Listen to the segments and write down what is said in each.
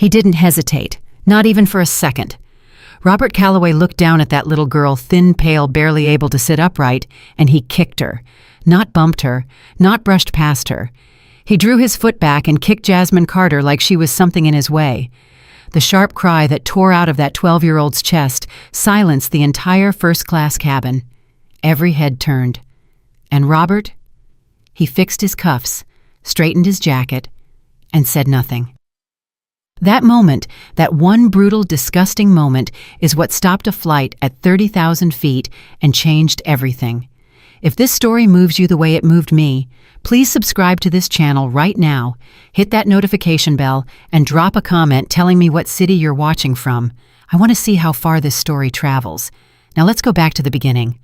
He didn't hesitate, not even for a second. Robert Calloway looked down at that little girl, thin, pale, barely able to sit upright, and he kicked her. Not bumped her, not brushed past her. He drew his foot back and kicked Jasmine Carter like she was something in his way. The sharp cry that tore out of that 12-year-old's chest silenced the entire first-class cabin. Every head turned. And Robert? He fixed his cuffs, straightened his jacket, and said nothing. That moment, that one brutal, disgusting moment, is what stopped a flight at 30,000 feet and changed everything. If this story moves you the way it moved me, please subscribe to this channel right now, hit that notification bell, and drop a comment telling me what city you're watching from. I want to see how far this story travels. Now let's go back to the beginning.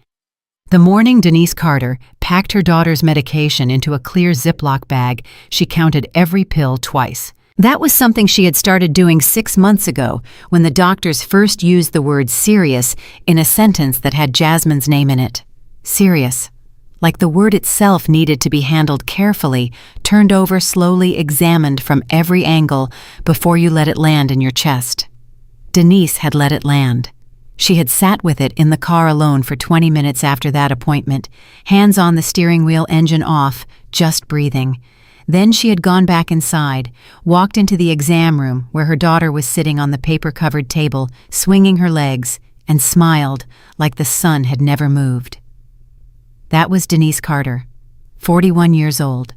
The morning Denise Carter packed her daughter's medication into a clear Ziploc bag, she counted every pill twice. That was something she had started doing 6 months ago when the doctors first used the word serious in a sentence that had Jasmine's name in it. Serious. Like the word itself needed to be handled carefully, turned over, slowly examined from every angle before you let it land in your chest. Denise had let it land. She had sat with it in the car alone for 20 minutes after that appointment, hands on the steering wheel, engine off, just breathing. Then she had gone back inside, walked into the exam room where her daughter was sitting on the paper-covered table, swinging her legs, and smiled like the sun had never moved. That was Denise Carter, 41 years old.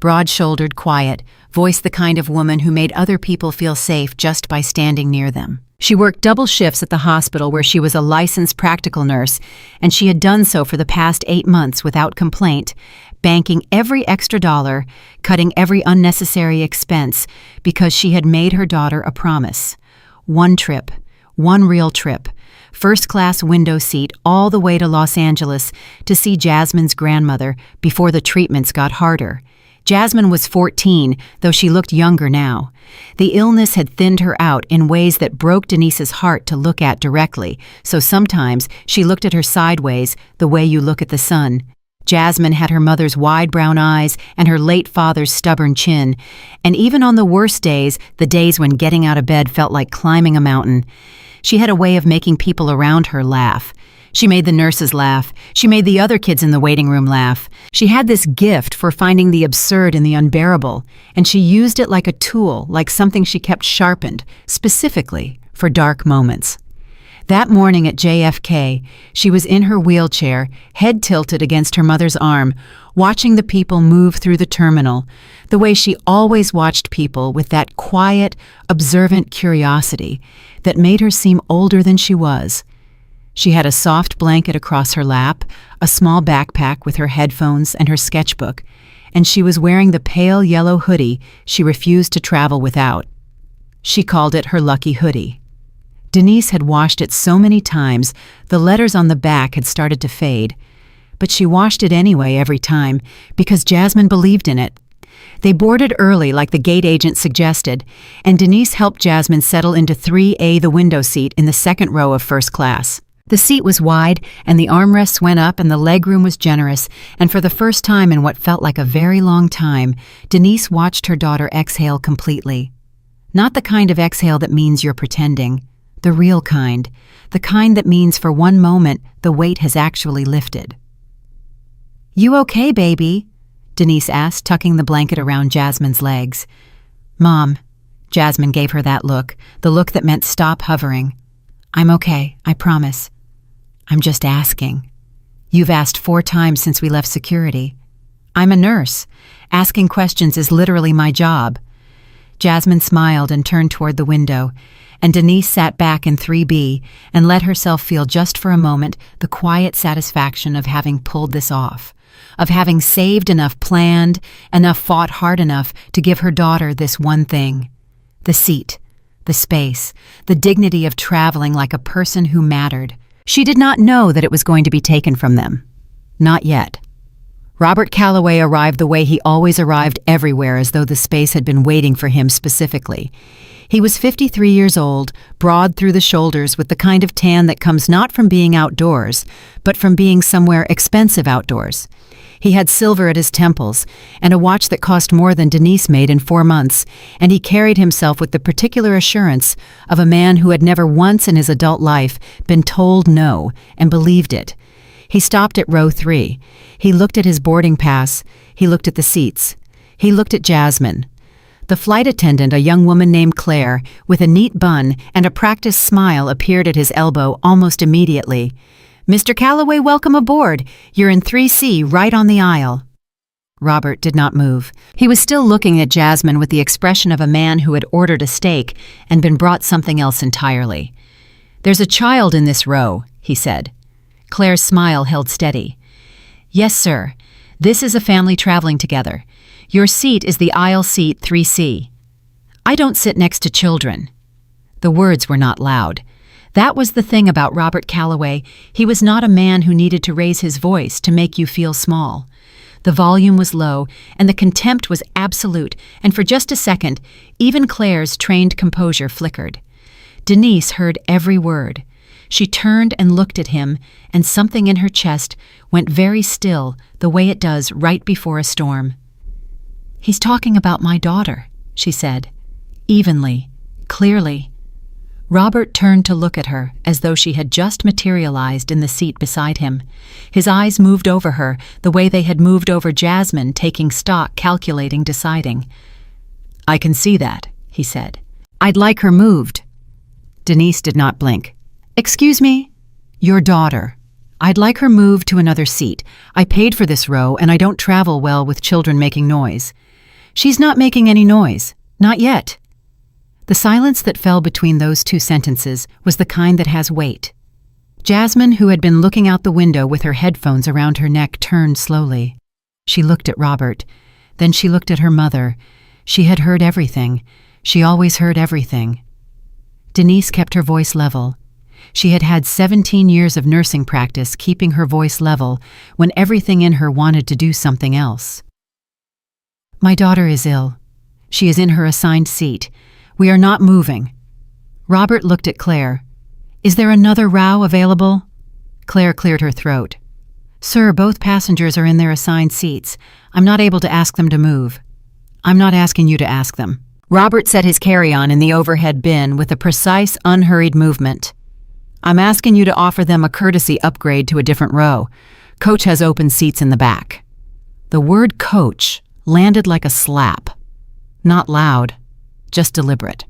Broad-shouldered, quiet, voiced the kind of woman who made other people feel safe just by standing near them. She worked double shifts at the hospital where she was a licensed practical nurse, and she had done so for the past 8 months without complaint, banking every extra dollar, cutting every unnecessary expense, because she had made her daughter a promise. One trip, one real trip, first-class window seat all the way to Los Angeles to see Jasmine's grandmother before the treatments got harder. Jasmine was 14, though she looked younger now. The illness had thinned her out in ways that broke Denise's heart to look at directly, so sometimes she looked at her sideways, the way you look at the sun. Jasmine had her mother's wide brown eyes and her late father's stubborn chin, and even on the worst days, the days when getting out of bed felt like climbing a mountain, she had a way of making people around her laugh. She made the nurses laugh. She made the other kids in the waiting room laugh. She had this gift for finding the absurd in the unbearable, and she used it like a tool, like something she kept sharpened, specifically for dark moments. That morning at JFK, she was in her wheelchair, head tilted against her mother's arm, watching the people move through the terminal, the way she always watched people with that quiet, observant curiosity that made her seem older than she was. She had a soft blanket across her lap, a small backpack with her headphones and her sketchbook, and she was wearing the pale yellow hoodie she refused to travel without. She called it her lucky hoodie. Denise had washed it so many times, the letters on the back had started to fade. But she washed it anyway every time, because Jasmine believed in it. They boarded early like the gate agent suggested, and Denise helped Jasmine settle into 3A, the window seat in the second row of first class. The seat was wide, and the armrests went up, and the legroom was generous, and for the first time in what felt like a very long time, Denise watched her daughter exhale completely. Not the kind of exhale that means you're pretending. The real kind. The kind that means for one moment the weight has actually lifted. "You okay, baby?" Denise asked, tucking the blanket around Jasmine's legs. "Mom," Jasmine gave her that look, the look that meant stop hovering. "I'm okay, I promise. I'm just asking. You've asked 4 times since we left security. I'm a nurse. Asking questions is literally my job." Jasmine smiled and turned toward the window, and Denise sat back in 3B and let herself feel just for a moment the quiet satisfaction of having pulled this off, of having saved enough, planned enough, fought hard enough to give her daughter this one thing: the seat, the space, the dignity of traveling like a person who mattered. She did not know that it was going to be taken from them. Not yet. Robert Calloway arrived the way he always arrived everywhere, as though the space had been waiting for him specifically. He was 53 years old, broad through the shoulders, with the kind of tan that comes not from being outdoors, but from being somewhere expensive outdoors. He had silver at his temples, and a watch that cost more than Denise made in 4 months, and he carried himself with the particular assurance of a man who had never once in his adult life been told no and believed it. He stopped at row 3. He looked at his boarding pass. He looked at the seats. He looked at Jasmine. The flight attendant, a young woman named Claire, with a neat bun and a practiced smile, appeared at his elbow almost immediately. "Mr. Calloway, welcome aboard. You're in 3C, right on the aisle." Robert did not move. He was still looking at Jasmine with the expression of a man who had ordered a steak and been brought something else entirely. "There's a child in this row," he said. Claire's smile held steady. "Yes, sir. This is a family traveling together. Your seat is the aisle seat 3C. I don't sit next to children." The words were not loud. That was the thing about Robert Calloway. He was not a man who needed to raise his voice to make you feel small. The volume was low, and the contempt was absolute, and for just a second, even Claire's trained composure flickered. Denise heard every word. She turned and looked at him, and something in her chest went very still, the way it does right before a storm. "He's talking about my daughter," she said, evenly, clearly. Robert turned to look at her as though she had just materialized in the seat beside him. His eyes moved over her the way they had moved over Jasmine, taking stock, calculating, deciding. "I can see that," he said. "I'd like her moved." Denise did not blink. "Excuse me?" "Your daughter. I'd like her moved to another seat. I paid for this row, and I don't travel well with children making noise." "She's not making any noise. Not yet." The silence that fell between those two sentences was the kind that has weight. Jasmine, who had been looking out the window with her headphones around her neck, turned slowly. She looked at Robert. Then she looked at her mother. She had heard everything. She always heard everything. Denise kept her voice level. She had had 17 years of nursing practice keeping her voice level when everything in her wanted to do something else. "My daughter is ill. She is in her assigned seat. We are not moving." Robert looked at Claire. "Is there another row available?" Claire cleared her throat. "Sir, both passengers are in their assigned seats. I'm not able to ask them to move." "I'm not asking you to ask them." Robert set his carry-on in the overhead bin with a precise, unhurried movement. "I'm asking you to offer them a courtesy upgrade to a different row. Coach has open seats in the back." The word coach landed like a slap. Not loud, just deliberate.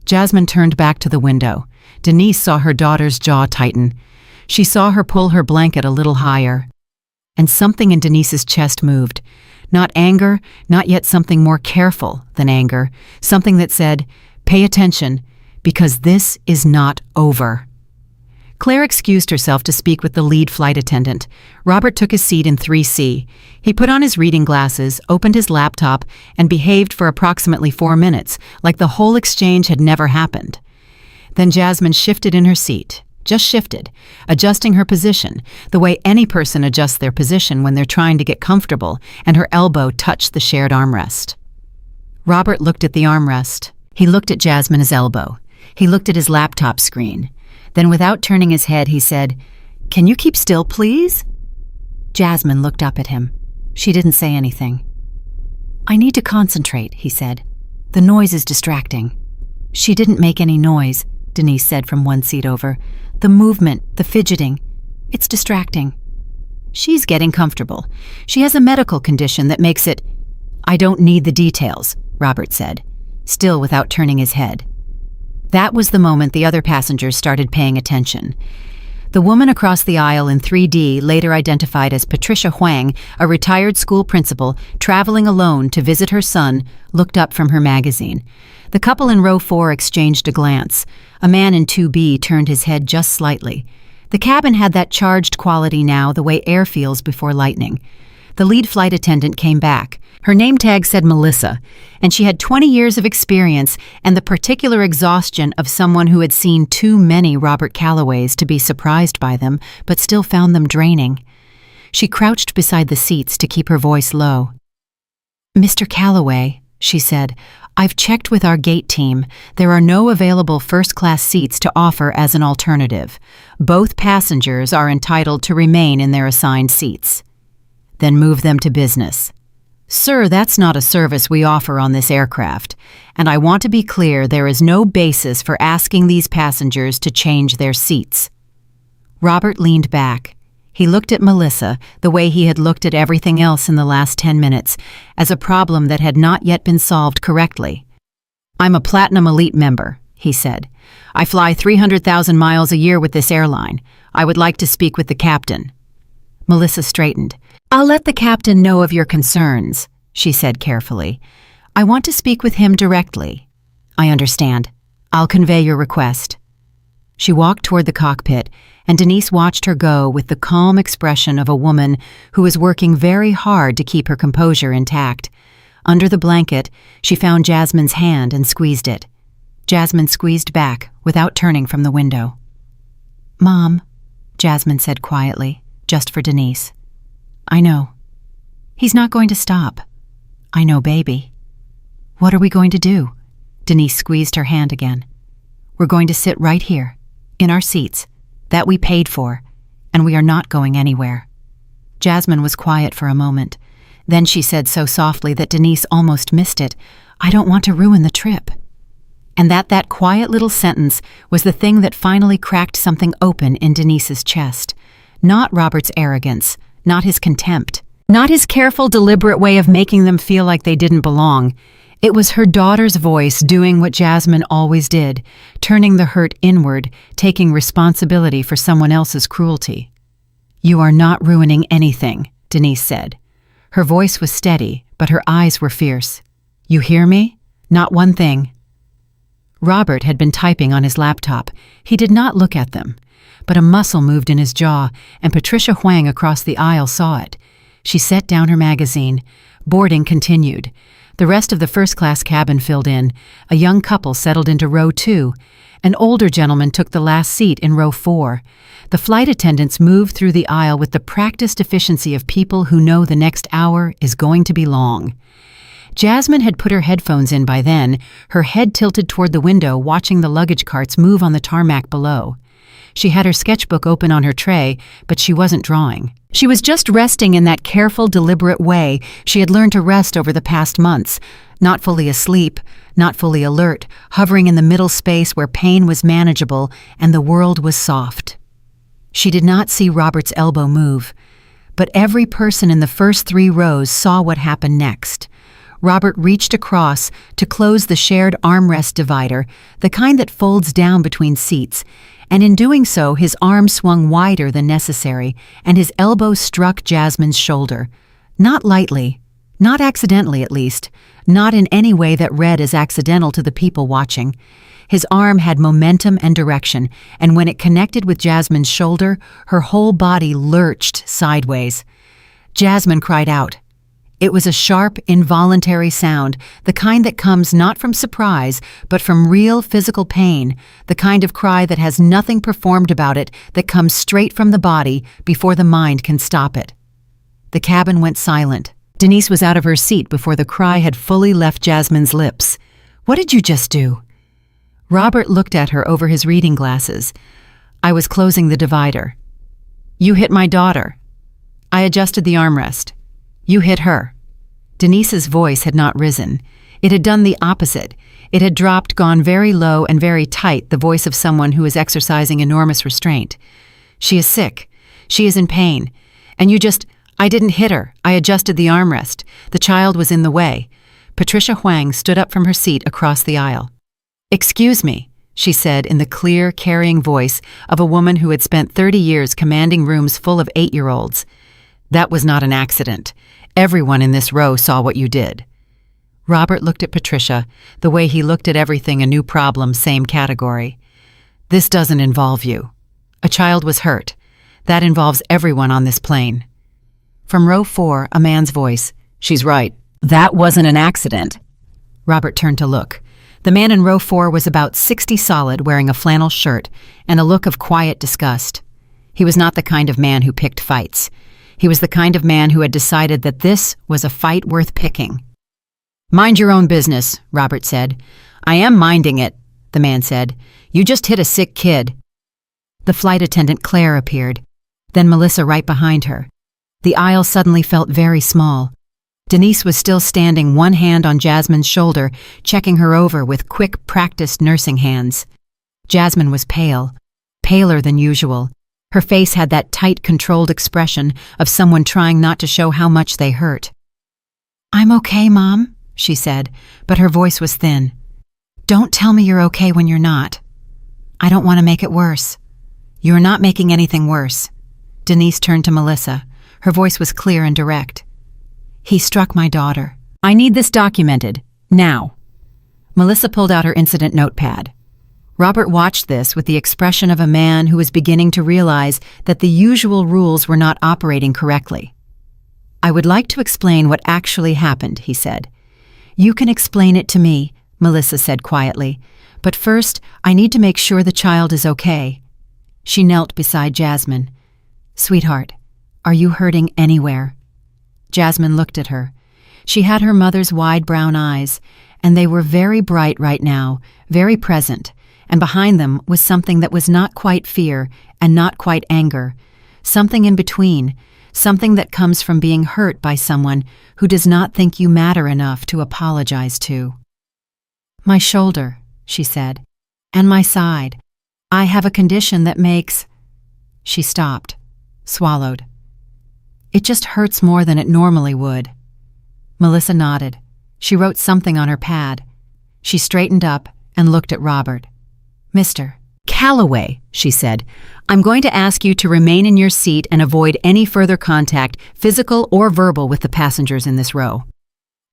Jasmine turned back to the window. Denise saw her daughter's jaw tighten. She saw her pull her blanket a little higher. And something in Denise's chest moved. Not anger, not yet something more careful than anger. Something that said, "Pay attention, because this is not over." Claire excused herself to speak with the lead flight attendant. Robert took his seat in 3C. He put on his reading glasses, opened his laptop, and behaved for approximately 4 minutes, like the whole exchange had never happened. Then Jasmine shifted in her seat, just shifted, adjusting her position, the way any person adjusts their position when they're trying to get comfortable, and her elbow touched the shared armrest. Robert looked at the armrest. He looked at Jasmine's elbow. He looked at his laptop screen. Then, without turning his head, he said, "Can you keep still, please?" Jasmine looked up at him. She didn't say anything. "I need to concentrate," he said. "The noise is distracting." "She didn't make any noise," Denise said from one seat over. "The movement, the fidgeting, it's distracting." "She's getting comfortable. She has a medical condition that makes it—" "I don't need the details," Robert said, still without turning his head. That was the moment the other passengers started paying attention. The woman across the aisle in 3D, later identified as Patricia Huang, a retired school principal, traveling alone to visit her son, looked up from her magazine. The couple in row 4 exchanged a glance. A man in 2B turned his head just slightly. The cabin had that charged quality now, the way air feels before lightning. The lead flight attendant came back. Her name tag said Melissa, and she had 20 years of experience and the particular exhaustion of someone who had seen too many Robert Callaways to be surprised by them, but still found them draining. She crouched beside the seats to keep her voice low. "Mr. Calloway," she said, "I've checked with our gate team. There are no available first-class seats to offer as an alternative. Both passengers are entitled to remain in their assigned seats." then move them to business. Sir, that's not a service we offer on this aircraft, and I want to be clear there is no basis for asking these passengers to change their seats. Robert leaned back. He looked at Melissa the way he had looked at everything else in the last 10 minutes, as a problem that had not yet been solved correctly. I'm a Platinum Elite member, he said. I fly 300,000 miles a year with this airline. I would like to speak with the captain. Melissa straightened. I'll let the captain know of your concerns, she said carefully. I want to speak with him directly. I understand. I'll convey your request. She walked toward the cockpit, and Denise watched her go with the calm expression of a woman who is working very hard to keep her composure intact. Under the blanket, she found Jasmine's hand and squeezed it. Jasmine squeezed back without turning from the window. Mom, Jasmine said quietly, just for Denise. I know. He's not going to stop. I know, baby. What are we going to do? Denise squeezed her hand again. We're going to sit right here, in our seats, that we paid for, and we are not going anywhere. Jasmine was quiet for a moment. Then she said so softly that Denise almost missed it, I don't want to ruin the trip. And that quiet little sentence was the thing that finally cracked something open in Denise's chest. Not Robert's arrogance, not his contempt, not his careful, deliberate way of making them feel like they didn't belong. It was her daughter's voice doing what Jasmine always did, turning the hurt inward, taking responsibility for someone else's cruelty. You are not ruining anything, Denise said. Her voice was steady, but her eyes were fierce. You hear me? Not one thing. Robert had been typing on his laptop. He did not look at them. But a muscle moved in his jaw, and Patricia Huang across the aisle saw it. She set down her magazine. Boarding continued. The rest of the first-class cabin filled in. A young couple settled into row 2. An older gentleman took the last seat in row 4. The flight attendants moved through the aisle with the practiced efficiency of people who know the next hour is going to be long. Jasmine had put her headphones in by then, her head tilted toward the window, watching the luggage carts move on the tarmac below. She had her sketchbook open on her tray, but she wasn't drawing. She was just resting in that careful, deliberate way she had learned to rest over the past months, not fully asleep, not fully alert, hovering in the middle space where pain was manageable and the world was soft. She did not see Robert's elbow move, but every person in the first 3 rows saw what happened next. Robert reached across to close the shared armrest divider, the kind that folds down between seats, and in doing so his arm swung wider than necessary, and his elbow struck Jasmine's shoulder. Not lightly, not accidentally at least, not in any way that read as accidental to the people watching. His arm had momentum and direction, and when it connected with Jasmine's shoulder, her whole body lurched sideways. Jasmine cried out. It was a sharp, involuntary sound, the kind that comes not from surprise, but from real physical pain, the kind of cry that has nothing performed about it, that comes straight from the body before the mind can stop it. The cabin went silent. Denise was out of her seat before the cry had fully left Jasmine's lips. What did you just do? Robert looked at her over his reading glasses. I was closing the divider. You hit my daughter. I adjusted the armrest. You hit her. Denise's voice had not risen. It had done the opposite. It had dropped, gone very low and very tight, the voice of someone who is exercising enormous restraint. She is sick. She is in pain. And I didn't hit her. I adjusted the armrest. The child was in the way. Patricia Huang stood up from her seat across the aisle. Excuse me, she said in the clear, carrying voice of a woman who had spent 30 years commanding rooms full of 8-year-olds. That was not an accident. Everyone in this row saw what you did. Robert looked at Patricia, the way he looked at everything a new problem, same category. This doesn't involve you. A child was hurt. That involves everyone on this plane. From row 4, a man's voice. She's right. That wasn't an accident. Robert turned to look. The man in row 4 was about 60 solid, wearing a flannel shirt and a look of quiet disgust. He was not the kind of man who picked fights. He was the kind of man who had decided that this was a fight worth picking. Mind your own business, Robert said. I am minding it, the man said. You just hit a sick kid. The flight attendant Claire appeared, then Melissa right behind her. The aisle suddenly felt very small. Denise was still standing, one hand on Jasmine's shoulder, checking her over with quick, practiced nursing hands. Jasmine was pale, paler than usual. Her face had that tight, controlled expression of someone trying not to show how much they hurt. "I'm okay, Mom," she said, but her voice was thin. "Don't tell me you're okay when you're not. I don't want to make it worse." "You're not making anything worse." Denise turned to Melissa. Her voice was clear and direct. "He struck my daughter. I need this documented. Now." Melissa pulled out her incident notepad. Robert watched this with the expression of a man who was beginning to realize that the usual rules were not operating correctly. "I would like to explain what actually happened," he said. "You can explain it to me," Melissa said quietly. "But first, I need to make sure the child is okay." She knelt beside Jasmine. "Sweetheart, are you hurting anywhere?" Jasmine looked at her. She had her mother's wide brown eyes, and they were very bright right now, very present, and behind them was something that was not quite fear and not quite anger, something in between, something that comes from being hurt by someone who does not think you matter enough to apologize to. "My shoulder," she said, "and my side. I have a condition that makes—" She stopped, swallowed. "It just hurts more than it normally would." Melissa nodded. She wrote something on her pad. She straightened up and looked at Robert. "Mr. Calloway," she said, "I'm going to ask you to remain in your seat and avoid any further contact, physical or verbal, with the passengers in this row."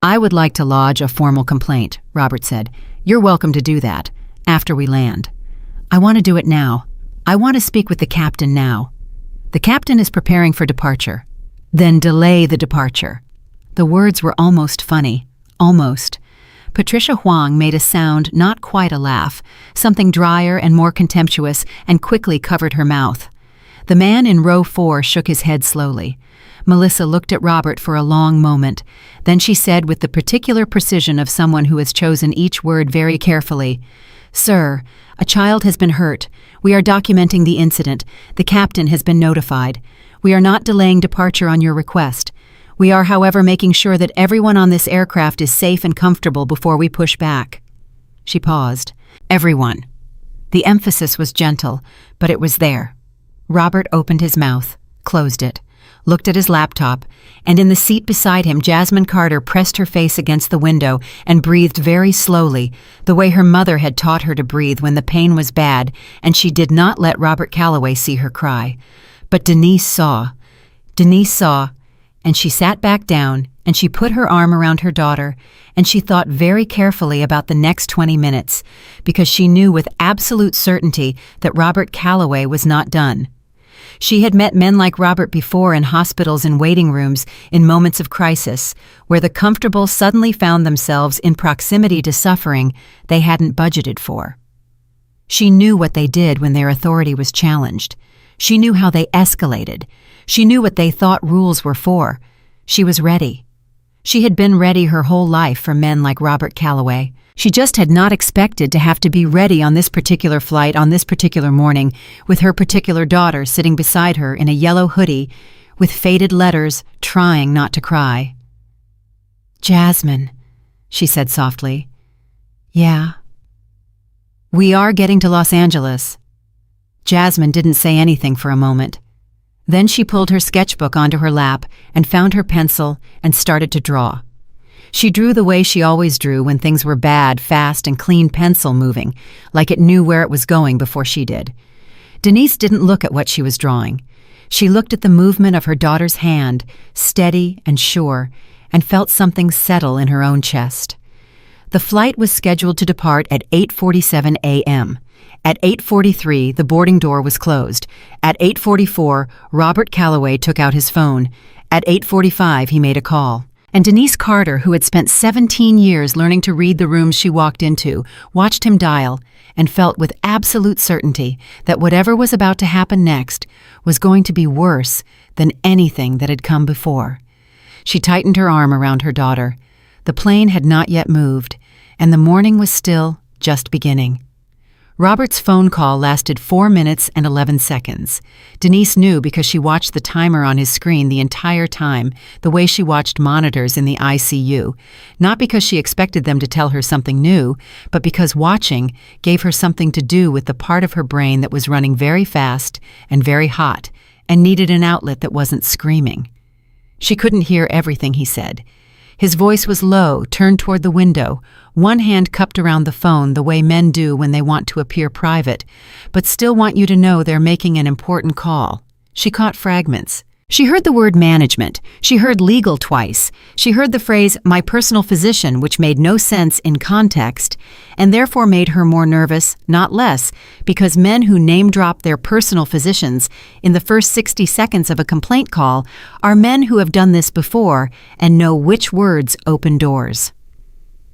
"I would like to lodge a formal complaint," Robert said. "You're welcome to do that after we land." "I want to do it now. I want to speak with the captain now." "The captain is preparing for departure." "Then delay the departure." The words were almost funny. Almost. Patricia Huang made a sound, not quite a laugh, something drier and more contemptuous, and quickly covered her mouth. The man in row 4 shook his head slowly. Melissa looked at Robert for a long moment. Then she said, with the particular precision of someone who has chosen each word very carefully, "Sir, a child has been hurt. We are documenting the incident. The captain has been notified. We are not delaying departure on your request. We are, however, making sure that everyone on this aircraft is safe and comfortable before we push back." She paused. "Everyone." The emphasis was gentle, but it was there. Robert opened his mouth, closed it, looked at his laptop, and in the seat beside him, Jasmine Carter pressed her face against the window and breathed very slowly, the way her mother had taught her to breathe when the pain was bad, and she did not let Robert Calloway see her cry. But Denise saw, and she sat back down, and she put her arm around her daughter, and she thought very carefully about the next 20 minutes, because she knew with absolute certainty that Robert Calloway was not done. She had met men like Robert before in hospitals and waiting rooms in moments of crisis, where the comfortable suddenly found themselves in proximity to suffering they hadn't budgeted for. She knew what they did when their authority was challenged. She knew how they escalated. She knew what they thought rules were for. She was ready. She had been ready her whole life for men like Robert Calloway. She just had not expected to have to be ready on this particular flight on this particular morning, with her particular daughter sitting beside her in a yellow hoodie with faded letters, trying not to cry. "Jasmine," she said softly. "Yeah." "We are getting to Los Angeles." Jasmine didn't say anything for a moment. Then she pulled her sketchbook onto her lap and found her pencil and started to draw. She drew the way she always drew when things were bad, fast, and clean, pencil moving, like it knew where it was going before she did. Denise didn't look at what she was drawing. She looked at the movement of her daughter's hand, steady and sure, and felt something settle in her own chest. The flight was scheduled to depart at 8:47 a.m. At 8:43, the boarding door was closed. At 8:44, Robert Calloway took out his phone. At 8:45, he made a call. And Denise Carter, who had spent 17 years learning to read the rooms she walked into, watched him dial and felt with absolute certainty that whatever was about to happen next was going to be worse than anything that had come before. She tightened her arm around her daughter. The plane had not yet moved, and the morning was still just beginning. Robert's phone call lasted 4 minutes and 11 seconds. Denise knew because she watched the timer on his screen the entire time, the way she watched monitors in the ICU, not because she expected them to tell her something new, but because watching gave her something to do with the part of her brain that was running very fast and very hot and needed an outlet that wasn't screaming. She couldn't hear everything he said. His voice was low, turned toward the window, one hand cupped around the phone the way men do when they want to appear private, but still want you to know they're making an important call. She caught fragments. She heard the word management. She heard legal twice. She heard the phrase, my personal physician, which made no sense in context, and therefore made her more nervous, not less, because men who name-drop their personal physicians in the first 60 seconds of a complaint call are men who have done this before and know which words open doors.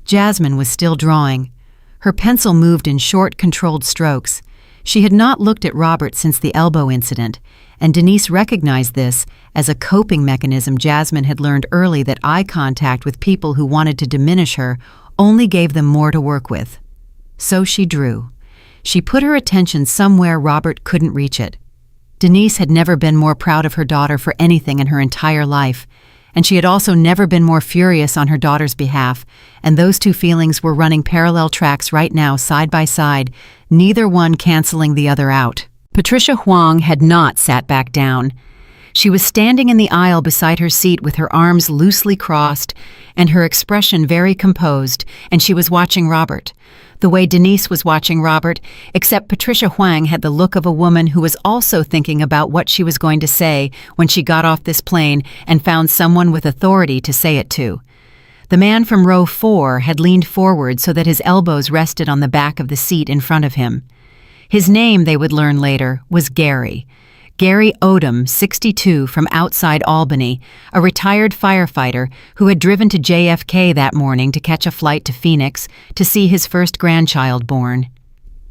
Jasmine was still drawing. Her pencil moved in short, controlled strokes. She had not looked at Robert since the elbow incident, and Denise recognized this as a coping mechanism Jasmine had learned early that eye contact with people who wanted to diminish her only gave them more to work with. So she drew. She put her attention somewhere Robert couldn't reach it. Denise had never been more proud of her daughter for anything in her entire life, and she had also never been more furious on her daughter's behalf, and those two feelings were running parallel tracks right now, side by side, neither one canceling the other out. Patricia Huang had not sat back down. She was standing in the aisle beside her seat with her arms loosely crossed and her expression very composed, and she was watching Robert. The way Denise was watching Robert, except Patricia Huang had the look of a woman who was also thinking about what she was going to say when she got off this plane and found someone with authority to say it to. The man from row 4 had leaned forward so that his elbows rested on the back of the seat in front of him. His name, they would learn later, was Gary. Gary Odom, 62, from outside Albany, a retired firefighter who had driven to JFK that morning to catch a flight to Phoenix to see his first grandchild born.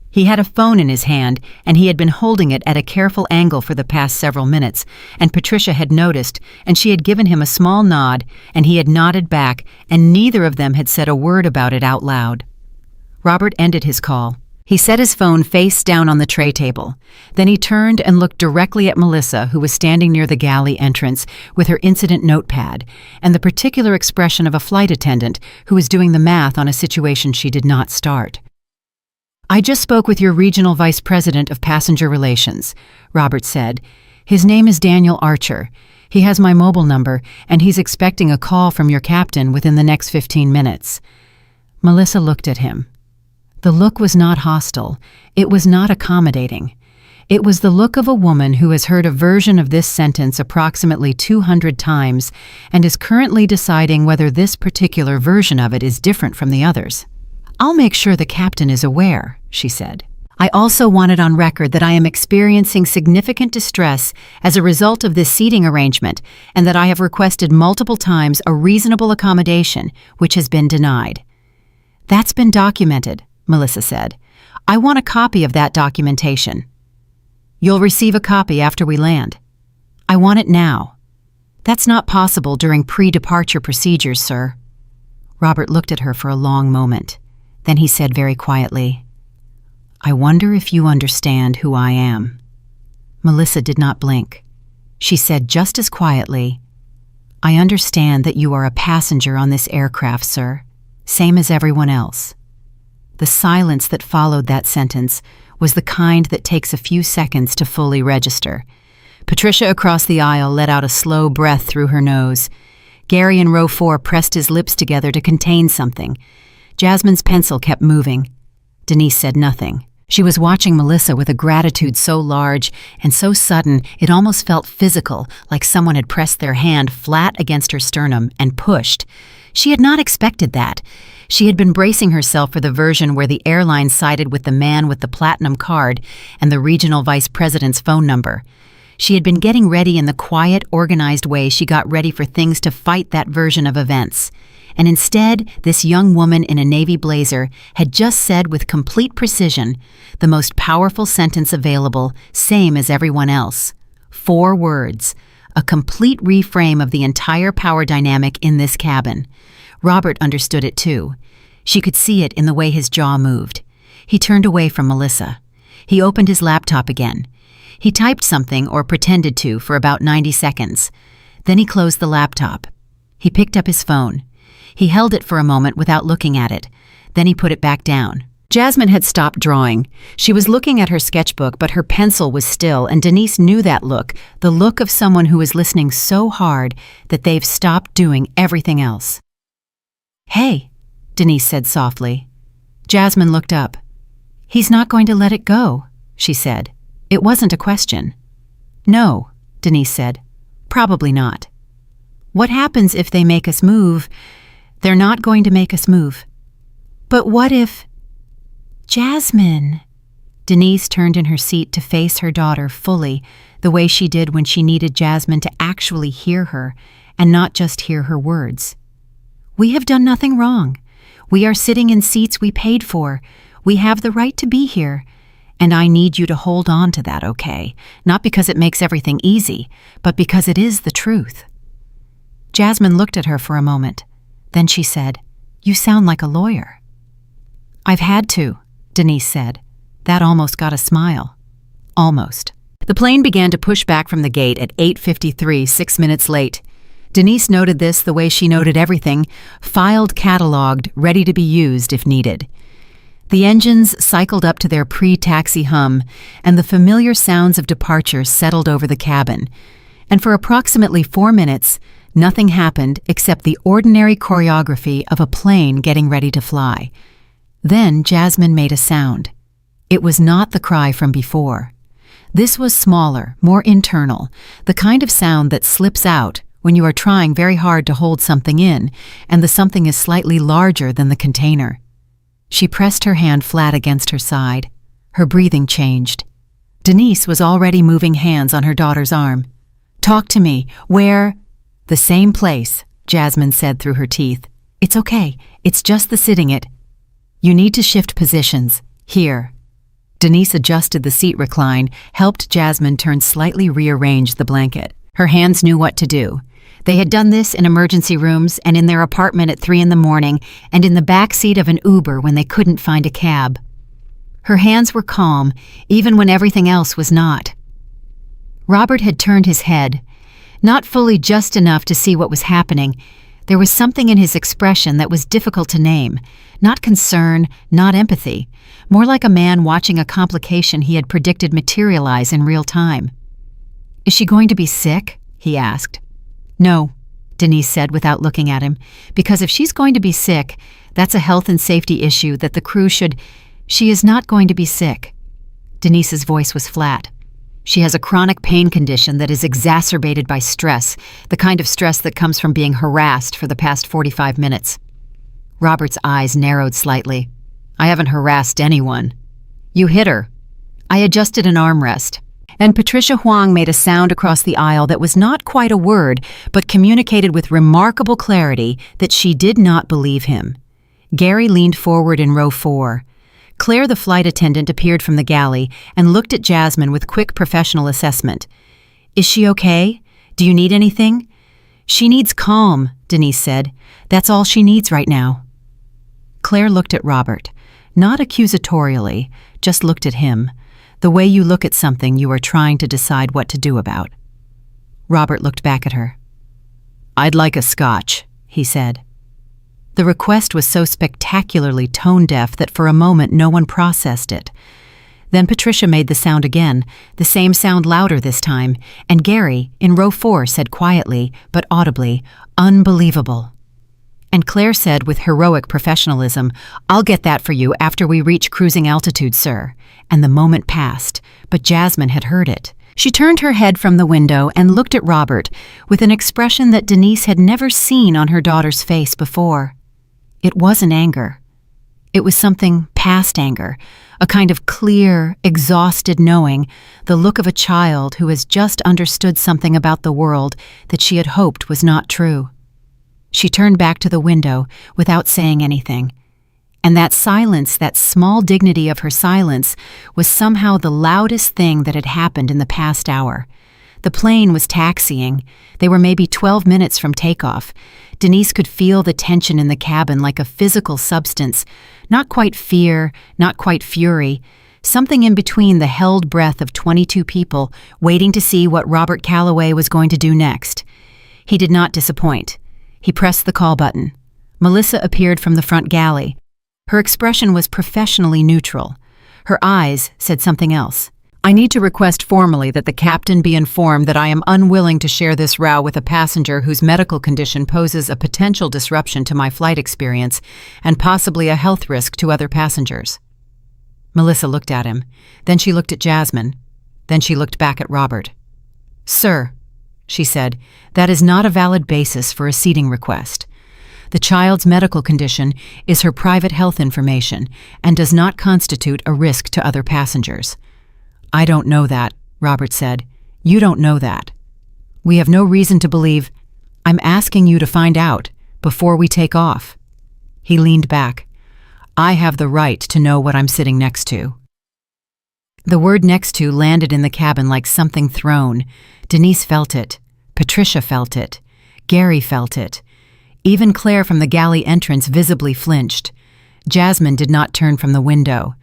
He had a phone in his hand, and he had been holding it at a careful angle for the past several minutes, and Patricia had noticed, and she had given him a small nod, and he had nodded back, and neither of them had said a word about it out loud. Robert ended his call. He set his phone face down on the tray table. Then he turned and looked directly at Melissa, who was standing near the galley entrance with her incident notepad and the particular expression of a flight attendant who was doing the math on a situation she did not start. I just spoke with your regional vice president of passenger relations, Robert said. His name is Daniel Archer. He has my mobile number, and he's expecting a call from your captain within the next 15 minutes. Melissa looked at him. The look was not hostile. It was not accommodating. It was the look of a woman who has heard a version of this sentence approximately 200 times and is currently deciding whether this particular version of it is different from the others. I'll make sure the captain is aware, she said. I also want it on record that I am experiencing significant distress as a result of this seating arrangement and that I have requested multiple times a reasonable accommodation, which has been denied. That's been documented, Melissa said. I want a copy of that documentation. You'll receive a copy after we land. I want it now. That's not possible during pre-departure procedures, sir. Robert looked at her for a long moment. Then he said very quietly, I wonder if you understand who I am. Melissa did not blink. She said just as quietly, I understand that you are a passenger on this aircraft, sir, same as everyone else. The silence that followed that sentence was the kind that takes a few seconds to fully register. Patricia across the aisle let out a slow breath through her nose. Gary in row 4 pressed his lips together to contain something. Jasmine's pencil kept moving. Denise said nothing. She was watching Melissa with a gratitude so large and so sudden it almost felt physical, like someone had pressed their hand flat against her sternum and pushed. She had not expected that. She had been bracing herself for the version where the airline sided with the man with the platinum card and the regional vice president's phone number. She had been getting ready in the quiet, organized way she got ready for things to fight that version of events. And instead, this young woman in a navy blazer had just said with complete precision the most powerful sentence available, same as everyone else. 4 words, a complete reframe of the entire power dynamic in this cabin. Robert understood it too. She could see it in the way his jaw moved. He turned away from Melissa. He opened his laptop again. He typed something or pretended to for about 90 seconds. Then he closed the laptop. He picked up his phone. He held it for a moment without looking at it. Then he put it back down. Jasmine had stopped drawing. She was looking at her sketchbook, but her pencil was still, and Denise knew that look, the look of someone who is listening so hard that they've stopped doing everything else. "Hey," Denise said softly. Jasmine looked up. "He's not going to let it go," she said. It wasn't a question. "No," Denise said. "Probably not." "What happens if they make us move?" "They're not going to make us move." "But what if—" "Jasmine." Denise turned in her seat to face her daughter fully, the way she did when she needed Jasmine to actually hear her and not just hear her words. "We have done nothing wrong. We are sitting in seats we paid for. We have the right to be here. And I need you to hold on to that, okay? Not because it makes everything easy, but because it is the truth." Jasmine looked at her for a moment. Then she said, "You sound like a lawyer." "I've had to," Denise said. That almost got a smile. Almost. The plane began to push back from the gate at 8:53, 6 minutes late. Denise noted this the way she noted everything, filed, cataloged, ready to be used if needed. The engines cycled up to their pre-taxi hum, and the familiar sounds of departure settled over the cabin. And for approximately 4 minutes, nothing happened except the ordinary choreography of a plane getting ready to fly. Then Jasmine made a sound. It was not the cry from before. This was smaller, more internal, the kind of sound that slips out when you are trying very hard to hold something in, and the something is slightly larger than the container. She pressed her hand flat against her side. Her breathing changed. Denise was already moving hands on her daughter's arm. "Talk to me. Where?" "The same place," Jasmine said through her teeth. "It's okay. It's just the sitting it. You need to shift positions. Here." Denise adjusted the seat recline, helped Jasmine turn slightly rearrange the blanket. Her hands knew what to do. They had done this in emergency rooms and in their apartment at 3 in the morning and in the back seat of an Uber when they couldn't find a cab. Her hands were calm, even when everything else was not. Robert had turned his head, not fully just enough to see what was happening. There was something in his expression that was difficult to name, not concern, not empathy, more like a man watching a complication he had predicted materialize in real time. "Is she going to be sick?" he asked. "No," Denise said without looking at him, "because if she's going to be sick, that's a health and safety issue that the crew should—" "She is not going to be sick." Denise's voice was flat. "She has a chronic pain condition that is exacerbated by stress, the kind of stress that comes from being harassed for the past 45 minutes. Robert's eyes narrowed slightly. "I haven't harassed anyone." "You hit her." "I adjusted an armrest." And Patricia Huang made a sound across the aisle that was not quite a word, but communicated with remarkable clarity that she did not believe him. Gary leaned forward in row 4. Claire, the flight attendant, appeared from the galley and looked at Jasmine with quick professional assessment. "Is she okay? Do you need anything?" "She needs calm," Denise said. "That's all she needs right now." Claire looked at Robert, not accusatorially, just looked at him, the way you look at something you are trying to decide what to do about. Robert looked back at her. "I'd like a scotch," he said. The request was so spectacularly tone-deaf that for a moment no one processed it. Then Patricia made the sound again, the same sound louder this time, and Gary, in row 4, said quietly, but audibly, "Unbelievable." And Claire said with heroic professionalism, "I'll get that for you after we reach cruising altitude, sir." And the moment passed, but Jasmine had heard it. She turned her head from the window and looked at Robert with an expression that Denise had never seen on her daughter's face before. It wasn't anger. It was something past anger, a kind of clear, exhausted knowing, the look of a child who has just understood something about the world that she had hoped was not true. She turned back to the window without saying anything. And that silence, that small dignity of her silence, was somehow the loudest thing that had happened in the past hour. The plane was taxiing. They were maybe 12 minutes from takeoff. Denise could feel the tension in the cabin like a physical substance, not quite fear, not quite fury, something in between the held breath of 22 people waiting to see what Robert Calloway was going to do next. He did not disappoint. He pressed the call button. Melissa appeared from the front galley. Her expression was professionally neutral. Her eyes said something else. "I need to request formally that the captain be informed that I am unwilling to share this row with a passenger whose medical condition poses a potential disruption to my flight experience and possibly a health risk to other passengers." Melissa looked at him. Then she looked at Jasmine. Then she looked back at Robert. "Sir," she said, "that is not a valid basis for a seating request. The child's medical condition is her private health information and does not constitute a risk to other passengers." "I don't know that," Robert said. "You don't know that. We have no reason to believe. I'm asking you to find out before we take off." He leaned back. "I have the right to know what I'm sitting next to." The word "next to" landed in the cabin like something thrown. Denise felt it. Patricia felt it. Gary felt it. Even Claire from the galley entrance visibly flinched. Jasmine did not turn from the window,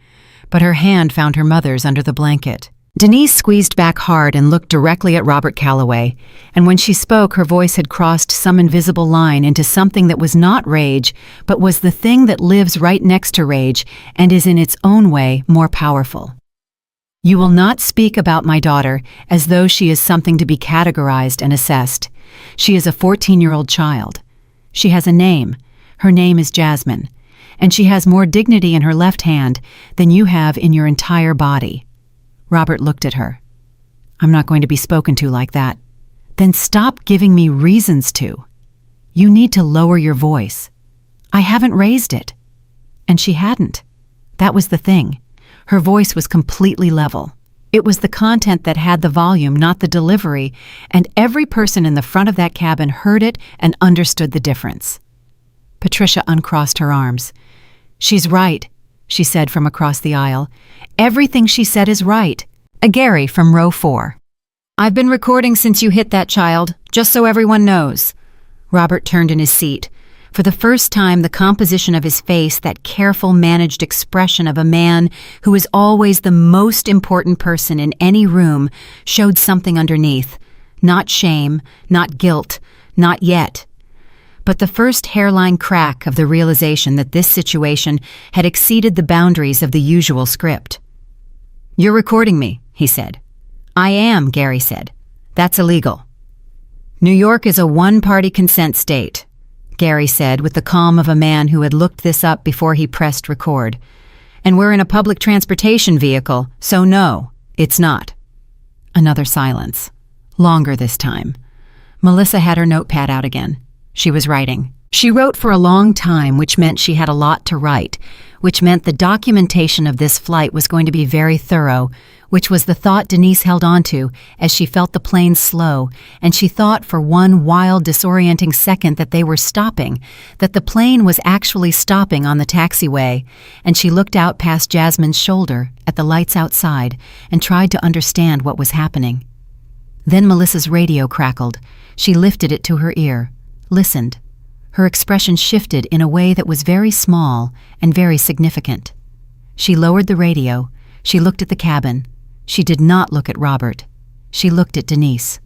but her hand found her mother's under the blanket. Denise squeezed back hard and looked directly at Robert Calloway, and when she spoke, her voice had crossed some invisible line into something that was not rage, but was the thing that lives right next to rage and is in its own way more powerful. "You will not speak about my daughter as though she is something to be categorized and assessed. She is a 14-year-old child. She has a name. Her name is Jasmine, and she has more dignity in her left hand than you have in your entire body." Robert looked at her. "I'm not going to be spoken to like that." "Then stop giving me reasons to. You need to lower your voice." "I haven't raised it." And she hadn't. That was the thing. Her voice was completely level. It was the content that had the volume, not the delivery, and every person in the front of that cabin heard it and understood the difference. Patricia uncrossed her arms. "She's right," she said from across the aisle. "Everything she said is right." A Gary from row 4. "I've been recording since you hit that child, just so everyone knows." Robert turned in his seat. For the first time, the composition of his face, that careful, managed expression of a man who is always the most important person in any room, showed something underneath. Not shame, not guilt, not yet. But the first hairline crack of the realization that this situation had exceeded the boundaries of the usual script. "You're recording me," he said. "I am," Gary said. "That's illegal." "New York is a one-party consent state," Gary said with the calm of a man who had looked this up before he pressed record. "And we're in a public transportation vehicle, so no, it's not." Another silence. Longer this time. Melissa had her notepad out again. She was writing. She wrote for a long time, which meant she had a lot to write, which meant the documentation of this flight was going to be very thorough, which was the thought Denise held onto as she felt the plane slow, and she thought for one wild, disorienting second that they were stopping, that the plane was actually stopping on the taxiway, and she looked out past Jasmine's shoulder at the lights outside and tried to understand what was happening. Then Melissa's radio crackled. She lifted it to her ear, listened. Her expression shifted in a way that was very small and very significant. She lowered the radio. She looked at the cabin. She did not look at Robert. She looked at Denise.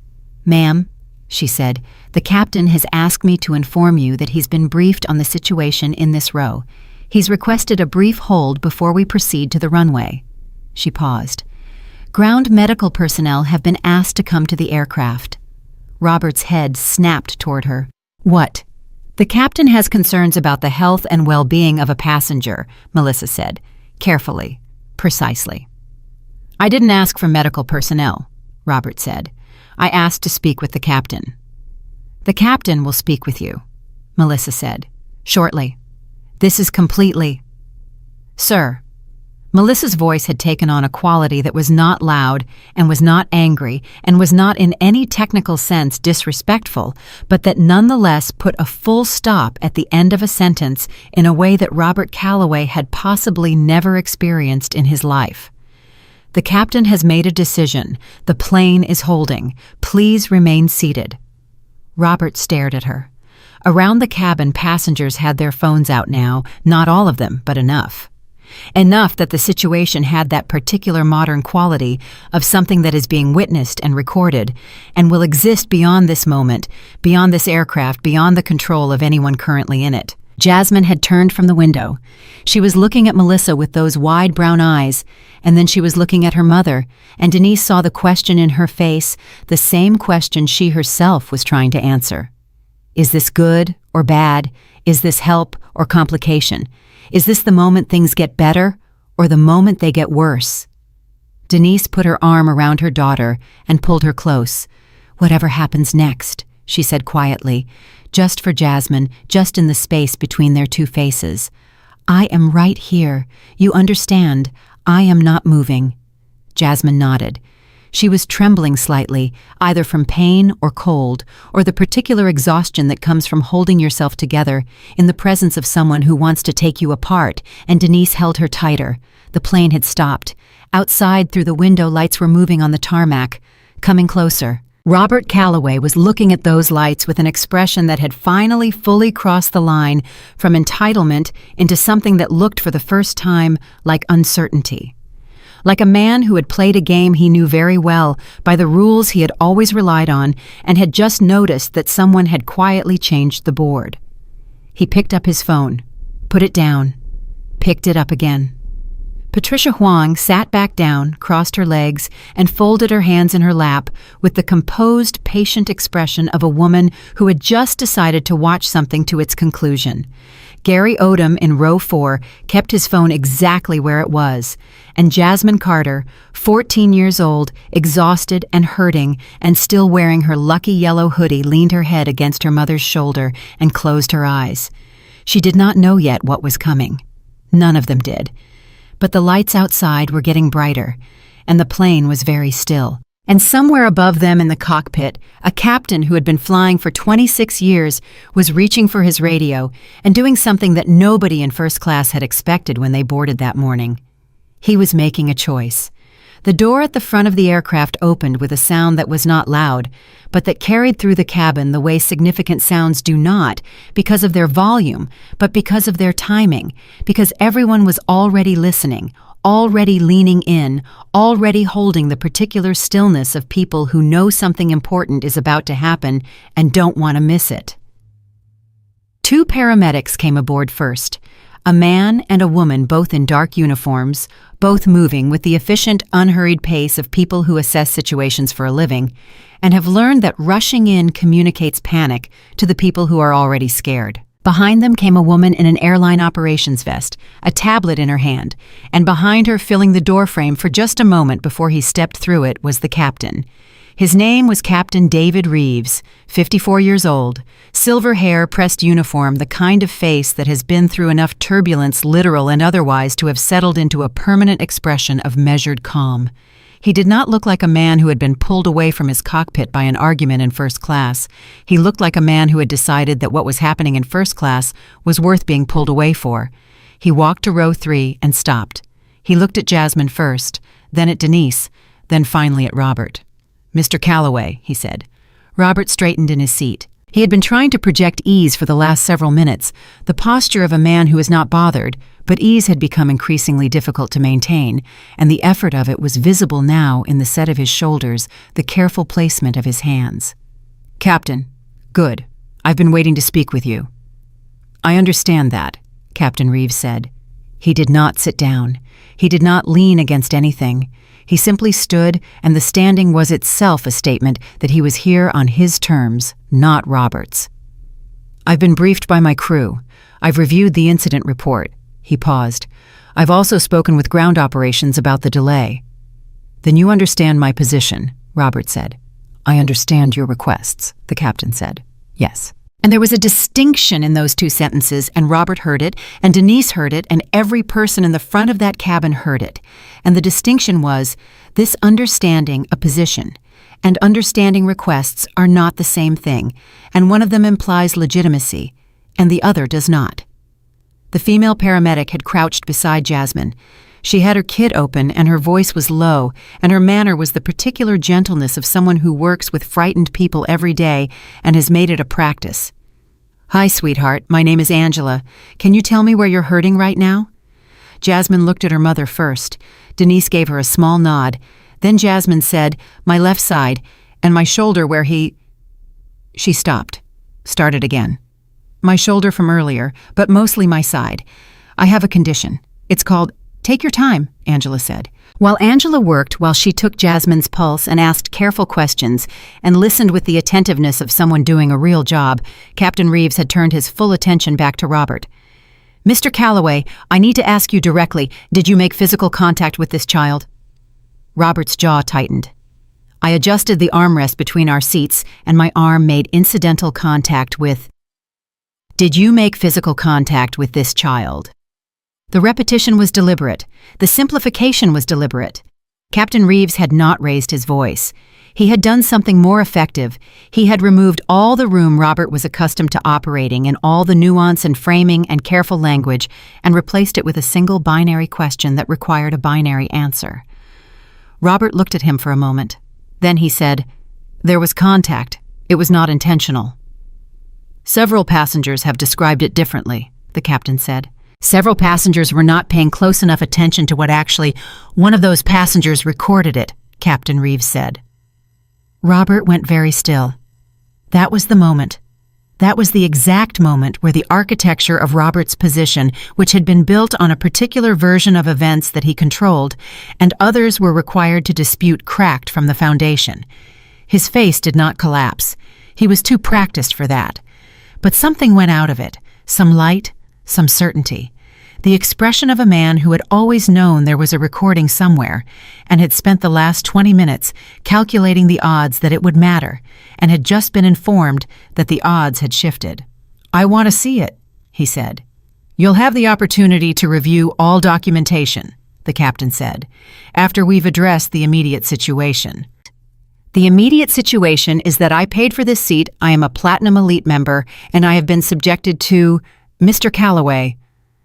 "Ma'am," she said, "the captain has asked me to inform you that he's been briefed on the situation in this row. He's requested a brief hold before we proceed to the runway." She paused. "Ground medical personnel have been asked to come to the aircraft." Robert's head snapped toward her. "What?" "The captain has concerns about the health and well-being of a passenger," Melissa said, carefully, precisely. "I didn't ask for medical personnel," Robert said. "I asked to speak with the captain." "The captain will speak with you," Melissa said, shortly. "This is completely—" "Sir." Melissa's voice had taken on a quality that was not loud and was not angry and was not in any technical sense disrespectful, but that nonetheless put a full stop at the end of a sentence in a way that Robert Calloway had possibly never experienced in his life. The captain has made a decision. The plane is holding. Please remain seated." Robert stared at her. Around the cabin, passengers had their phones out now, not all of them, but enough. Enough that the situation had that particular modern quality of something that is being witnessed and recorded, and will exist beyond this moment, beyond this aircraft, beyond the control of anyone currently in it. Jasmine had turned from the window. She was looking at Melissa with those wide brown eyes, and then she was looking at her mother, and Denise saw the question in her face, the same question she herself was trying to answer. Is this good or bad? Is this help or complication? Is this the moment things get better or the moment they get worse? Denise put her arm around her daughter and pulled her close. "Whatever happens next," she said quietly, just for Jasmine, just in the space between their two faces. "I am right here. You understand. I am not moving." Jasmine nodded. She was trembling slightly, either from pain or cold, or the particular exhaustion that comes from holding yourself together in the presence of someone who wants to take you apart, and Denise held her tighter. The plane had stopped. Outside, through the window, lights were moving on the tarmac, coming closer. Robert Calloway was looking at those lights with an expression that had finally fully crossed the line from entitlement into something that looked for the first time like uncertainty. Like a man who had played a game he knew very well by the rules he had always relied on and had just noticed that someone had quietly changed the board. He picked up his phone, put it down, picked it up again. Patricia Huang sat back down, crossed her legs, and folded her hands in her lap with the composed, patient expression of a woman who had just decided to watch something to its conclusion. Gary Odom in row 4 kept his phone exactly where it was, and Jasmine Carter, 14 years old, exhausted and hurting, and still wearing her lucky yellow hoodie, leaned her head against her mother's shoulder and closed her eyes. She did not know yet what was coming. None of them did. But the lights outside were getting brighter, and the plane was very still. And somewhere above them in the cockpit, a captain who had been flying for 26 years was reaching for his radio and doing something that nobody in first class had expected when they boarded that morning. He was making a choice. The door at the front of the aircraft opened with a sound that was not loud, but that carried through the cabin the way significant sounds do not, because of their volume, but because of their timing, because everyone was already listening, already leaning in, already holding the particular stillness of people who know something important is about to happen and don't want to miss it. 2 paramedics came aboard first. A man and a woman, both in dark uniforms, both moving with the efficient, unhurried pace of people who assess situations for a living, and have learned that rushing in communicates panic to the people who are already scared. Behind them came a woman in an airline operations vest, a tablet in her hand, and behind her, filling the doorframe for just a moment before he stepped through it, was the captain. His name was Captain David Reeves, 54 years old, silver hair, pressed uniform, the kind of face that has been through enough turbulence, literal and otherwise, to have settled into a permanent expression of measured calm. He did not look like a man who had been pulled away from his cockpit by an argument in first class. He looked like a man who had decided that what was happening in first class was worth being pulled away for. He walked to row 3 and stopped. He looked at Jasmine first, then at Denise, then finally at Robert. "Mr. Calloway," he said. Robert straightened in his seat. He had been trying to project ease for the last several minutes, the posture of a man who is not bothered, but ease had become increasingly difficult to maintain, and the effort of it was visible now in the set of his shoulders, the careful placement of his hands. "Captain, good. I've been waiting to speak with you." "I understand that," Captain Reeves said. He did not sit down. He did not lean against anything. He simply stood, and the standing was itself a statement that he was here on his terms, not Robert's. "I've been briefed by my crew. I've reviewed the incident report." He paused. "I've also spoken with ground operations about the delay." "Then you understand my position," Robert said. "I understand your requests," the captain said. "Yes." And there was a distinction in those 2 sentences, and Robert heard it, and Denise heard it, and every person in the front of that cabin heard it. And the distinction was this: understanding a position and understanding requests are not the same thing, and one of them implies legitimacy, and the other does not. The female paramedic had crouched beside Jasmine. She had her kit open and her voice was low, and her manner was the particular gentleness of someone who works with frightened people every day and has made it a practice. "Hi, sweetheart. My name is Angela. Can you tell me where you're hurting right now?" Jasmine looked at her mother first. Denise gave her a small nod. Then Jasmine said, "My left side, and my shoulder where he—" She stopped. Started again. "My shoulder from earlier, but mostly my side. I have a condition. It's called—" "Take your time," Angela said. While Angela worked while she took Jasmine's pulse and asked careful questions and listened with the attentiveness of someone doing a real job, Captain Reeves had turned his full attention back to Robert. "Mr. Calloway, I need to ask you directly, did you make physical contact with this child?" Robert's jaw tightened. "I adjusted the armrest between our seats and my arm made incidental contact with—" "Did you make physical contact with this child?" The repetition was deliberate. The simplification was deliberate. Captain Reeves had not raised his voice. He had done something more effective. He had removed all the room Robert was accustomed to operating in, all the nuance and framing and careful language, and replaced it with a single binary question that required a binary answer. Robert looked at him for a moment. Then he said, "There was contact. It was not intentional." "Several passengers have described it differently," the captain said. "Several passengers were not paying close enough attention to what actually one of those passengers recorded it," Captain Reeves said. Robert went very still. That was the moment. That was the exact moment where the architecture of Robert's position, which had been built on a particular version of events that he controlled, and others were required to dispute, cracked from the foundation. His face did not collapse. He was too practiced for that. But something went out of it, some light, some certainty. The expression of a man who had always known there was a recording somewhere and had spent the last 20 minutes calculating the odds that it would matter and had just been informed that the odds had shifted. "I want to see it," he said. "You'll have the opportunity to review all documentation," the captain said, "after we've addressed the immediate situation." "The immediate situation is that I paid for this seat, I am a Platinum Elite member, and I have been subjected to— Mr. Calloway."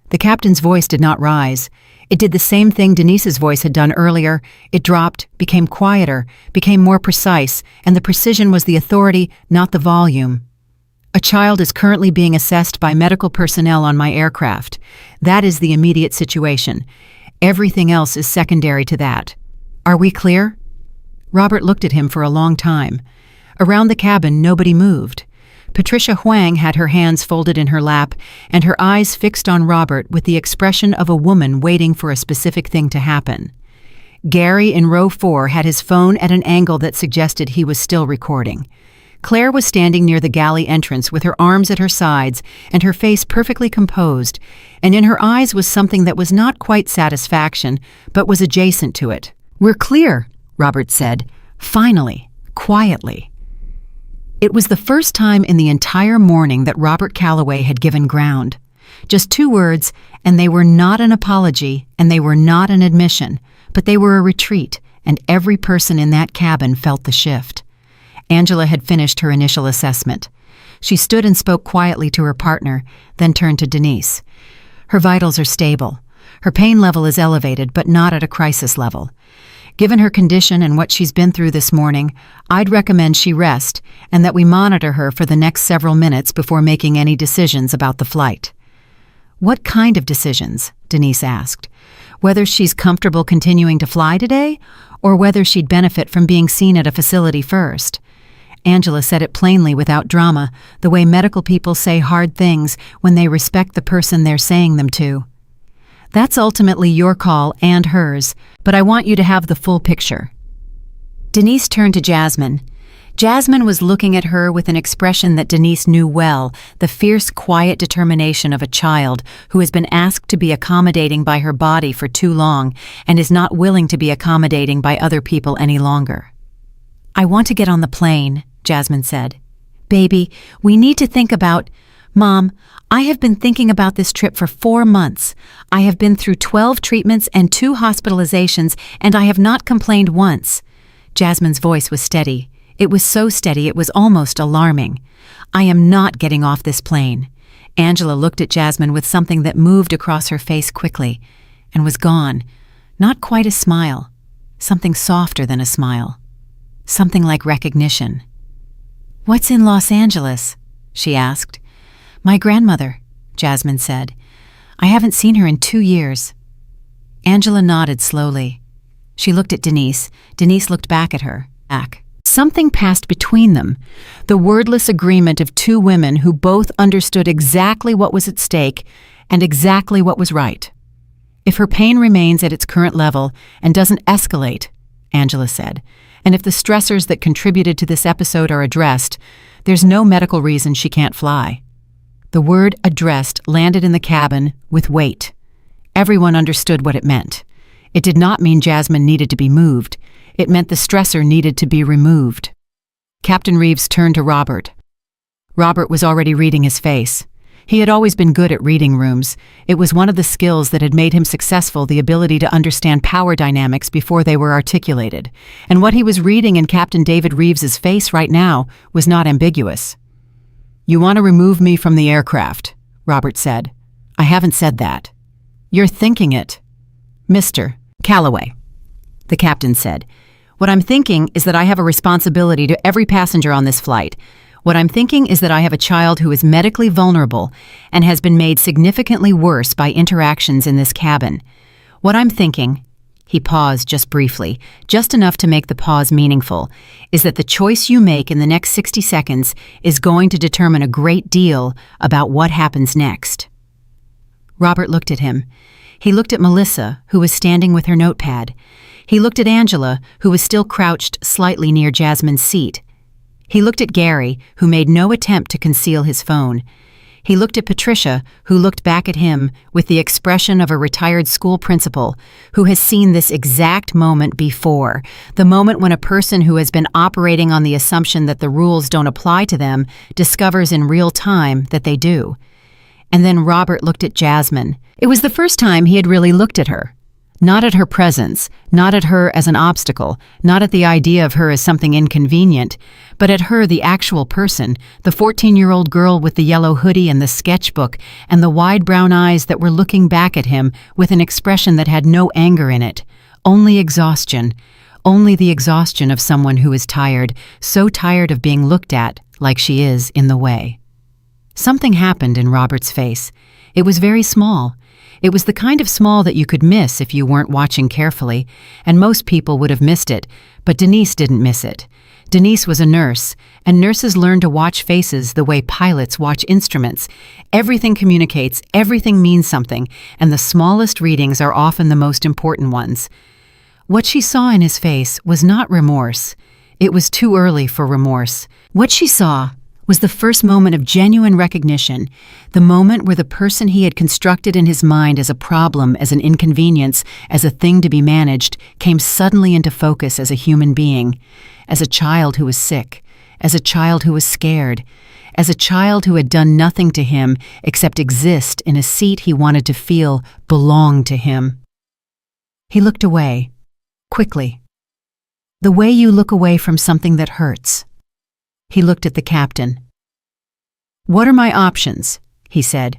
The captain's voice did not rise. It did the same thing Denise's voice had done earlier. It dropped, became quieter, became more precise, and the precision was the authority, not the volume. "A child is currently being assessed by medical personnel on my aircraft. That is the immediate situation. Everything else is secondary to that. Are we clear?" Robert looked at him for a long time. Around the cabin, nobody moved. Patricia Huang had her hands folded in her lap and her eyes fixed on Robert with the expression of a woman waiting for a specific thing to happen. Gary in row 4 had his phone at an angle that suggested he was still recording. Claire was standing near the galley entrance with her arms at her sides and her face perfectly composed, and in her eyes was something that was not quite satisfaction, but was adjacent to it. "We're clear," Robert said, finally, quietly. It was the first time in the entire morning that Robert Calloway had given ground. Just 2 words, and they were not an apology, and they were not an admission, but they were a retreat, and every person in that cabin felt the shift. Angela had finished her initial assessment. She stood and spoke quietly to her partner, then turned to Denise. "Her vitals are stable. Her pain level is elevated, but not at a crisis level. Given her condition and what she's been through this morning, I'd recommend she rest and that we monitor her for the next several minutes before making any decisions about the flight." "What kind of decisions?" Denise asked. "Whether she's comfortable continuing to fly today, or whether she'd benefit from being seen at a facility first?" Angela said it plainly without drama, the way medical people say hard things when they respect the person they're saying them to. "That's ultimately your call and hers, but I want you to have the full picture." Denise turned to Jasmine. Jasmine was looking at her with an expression that Denise knew well, the fierce, quiet determination of a child who has been asked to be accommodating by her body for too long and is not willing to be accommodating by other people any longer. "I want to get on the plane," Jasmine said. "Baby, we need to think about— Mom, I have been thinking about this trip for 4 months. I have been through 12 treatments and 2 hospitalizations, and I have not complained once." Jasmine's voice was steady. It was so steady it was almost alarming. "I am not getting off this plane." Angela looked at Jasmine with something that moved across her face quickly and was gone. Not quite a smile. Something softer than a smile. Something like recognition. "What's in Los Angeles?" she asked. "My grandmother," Jasmine said. "I haven't seen her in 2 years." Angela nodded slowly. She looked at Denise. Denise looked back at her. Something passed between them, the wordless agreement of two women who both understood exactly what was at stake and exactly what was right. "If her pain remains at its current level and doesn't escalate," Angela said, "and if the stressors that contributed to this episode are addressed, there's no medical reason she can't fly." The word addressed landed in the cabin with weight. Everyone understood what it meant. It did not mean Jasmine needed to be moved. It meant the stressor needed to be removed. Captain Reeves turned to Robert. Robert was already reading his face. He had always been good at reading rooms. It was one of the skills that had made him successful, the ability to understand power dynamics before they were articulated. And what he was reading in Captain David Reeves's face right now was not ambiguous. "You want to remove me from the aircraft," Robert said. "I haven't said that." "You're thinking it." "Mr. Calloway," the captain said, "what I'm thinking is that I have a responsibility to every passenger on this flight. What I'm thinking is that I have a child who is medically vulnerable and has been made significantly worse by interactions in this cabin. What I'm thinking," he paused just briefly, just enough to make the pause meaningful, "is that the choice you make in the next 60 seconds is going to determine a great deal about what happens next." Robert looked at him. He looked at Melissa, who was standing with her notepad. He looked at Angela, who was still crouched slightly near Jasmine's seat. He looked at Gary, who made no attempt to conceal his phone. He looked at Patricia, who looked back at him with the expression of a retired school principal who has seen this exact moment before, the moment when a person who has been operating on the assumption that the rules don't apply to them discovers in real time that they do. And then Robert looked at Jasmine. It was the first time he had really looked at her. Not at her presence, not at her as an obstacle, not at the idea of her as something inconvenient, but at her, the actual person, the 14-year-old girl with the yellow hoodie and the sketchbook and the wide brown eyes that were looking back at him with an expression that had no anger in it, only exhaustion, only the exhaustion of someone who is tired, so tired of being looked at like she is in the way. Something happened in Robert's face. It was very small. It was the kind of small that you could miss if you weren't watching carefully, and most people would have missed it, but Denise didn't miss it. Denise was a nurse, and nurses learn to watch faces the way pilots watch instruments. Everything communicates, everything means something, and the smallest readings are often the most important ones. What she saw in his face was not remorse. It was too early for remorse. What she saw was the first moment of genuine recognition, the moment where the person he had constructed in his mind as a problem, as an inconvenience, as a thing to be managed, came suddenly into focus as a human being, as a child who was sick, as a child who was scared, as a child who had done nothing to him except exist in a seat he wanted to feel belonged to him. He looked away, quickly. The way you look away from something that hurts. He looked at the captain. "What are my options?" he said.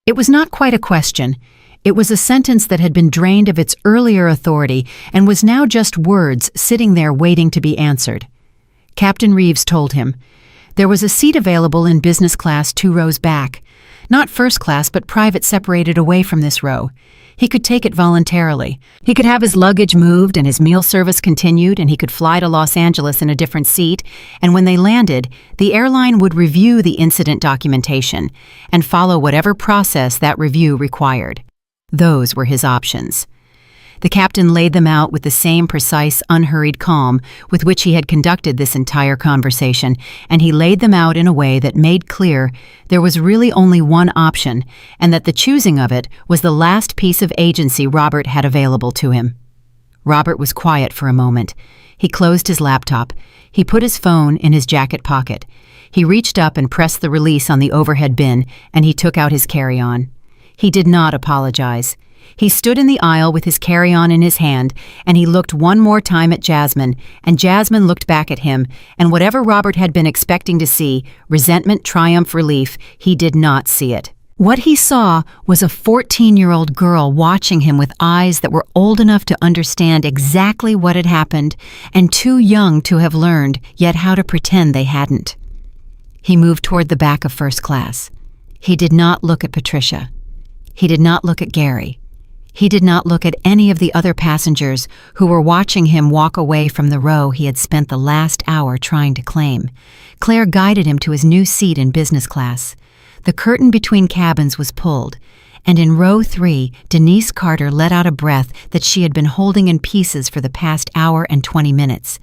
It was not quite a question. It was a sentence that had been drained of its earlier authority and was now just words sitting there waiting to be answered. Captain Reeves told him. There was a seat available in business class 2 rows back. Not first class, but private, separated away from this row. He could take it voluntarily. He could have his luggage moved and his meal service continued, and he could fly to Los Angeles in a different seat, and when they landed, the airline would review the incident documentation and follow whatever process that review required. Those were his options. The captain laid them out with the same precise, unhurried calm with which he had conducted this entire conversation, and he laid them out in a way that made clear there was really only one option, and that the choosing of it was the last piece of agency Robert had available to him. Robert was quiet for a moment. He closed his laptop. He put his phone in his jacket pocket. He reached up and pressed the release on the overhead bin, and he took out his carry-on. He did not apologize. He stood in the aisle with his carry-on in his hand, and he looked one more time at Jasmine, and Jasmine looked back at him, and whatever Robert had been expecting to see, resentment, triumph, relief, he did not see it. What he saw was a 14-year-old girl watching him with eyes that were old enough to understand exactly what had happened and too young to have learned yet how to pretend they hadn't. He moved toward the back of first class. He did not look at Patricia. He did not look at Gary. He did not look at any of the other passengers who were watching him walk away from the row he had spent the last hour trying to claim. Claire guided him to his new seat in business class. The curtain between cabins was pulled, and in row 3, Denise Carter let out a breath that she had been holding in pieces for the past hour and 20 minutes.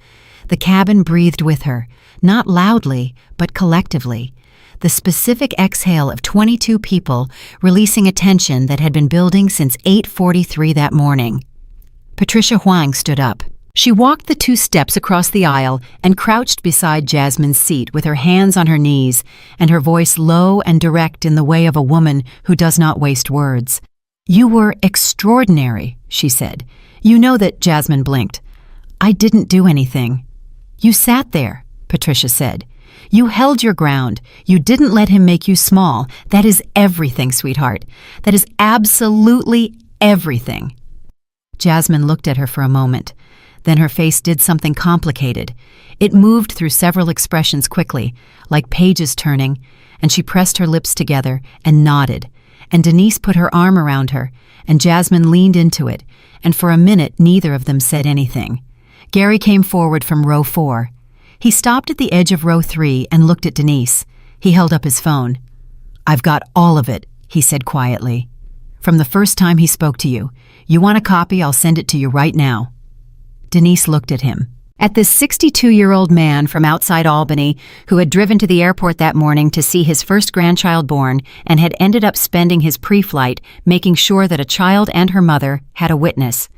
The cabin breathed with her, not loudly, but collectively. The specific exhale of 22 people releasing a tension that had been building since 8:43 that morning. Patricia Huang stood up. She walked the 2 steps across the aisle and crouched beside Jasmine's seat with her hands on her knees and her voice low and direct in the way of a woman who does not waste words. "You were extraordinary," she said. "You know that," Jasmine blinked. "I didn't do anything." "You sat there," Patricia said. "You held your ground. You didn't let him make you small. That is everything, sweetheart. That is absolutely everything." Jasmine looked at her for a moment. Then her face did something complicated. It moved through several expressions quickly, like pages turning, and she pressed her lips together and nodded, and Denise put her arm around her, and Jasmine leaned into it, and for a minute neither of them said anything. Gary came forward from row 4. He stopped at the edge of row 3 and looked at Denise. He held up his phone. "I've got all of it," he said quietly. "From the first time he spoke to you. You want a copy? I'll send it to you right now." Denise looked at him. At this 62-year-old man from outside Albany who had driven to the airport that morning to see his first grandchild born and had ended up spending his pre-flight making sure that a child and her mother had a witness.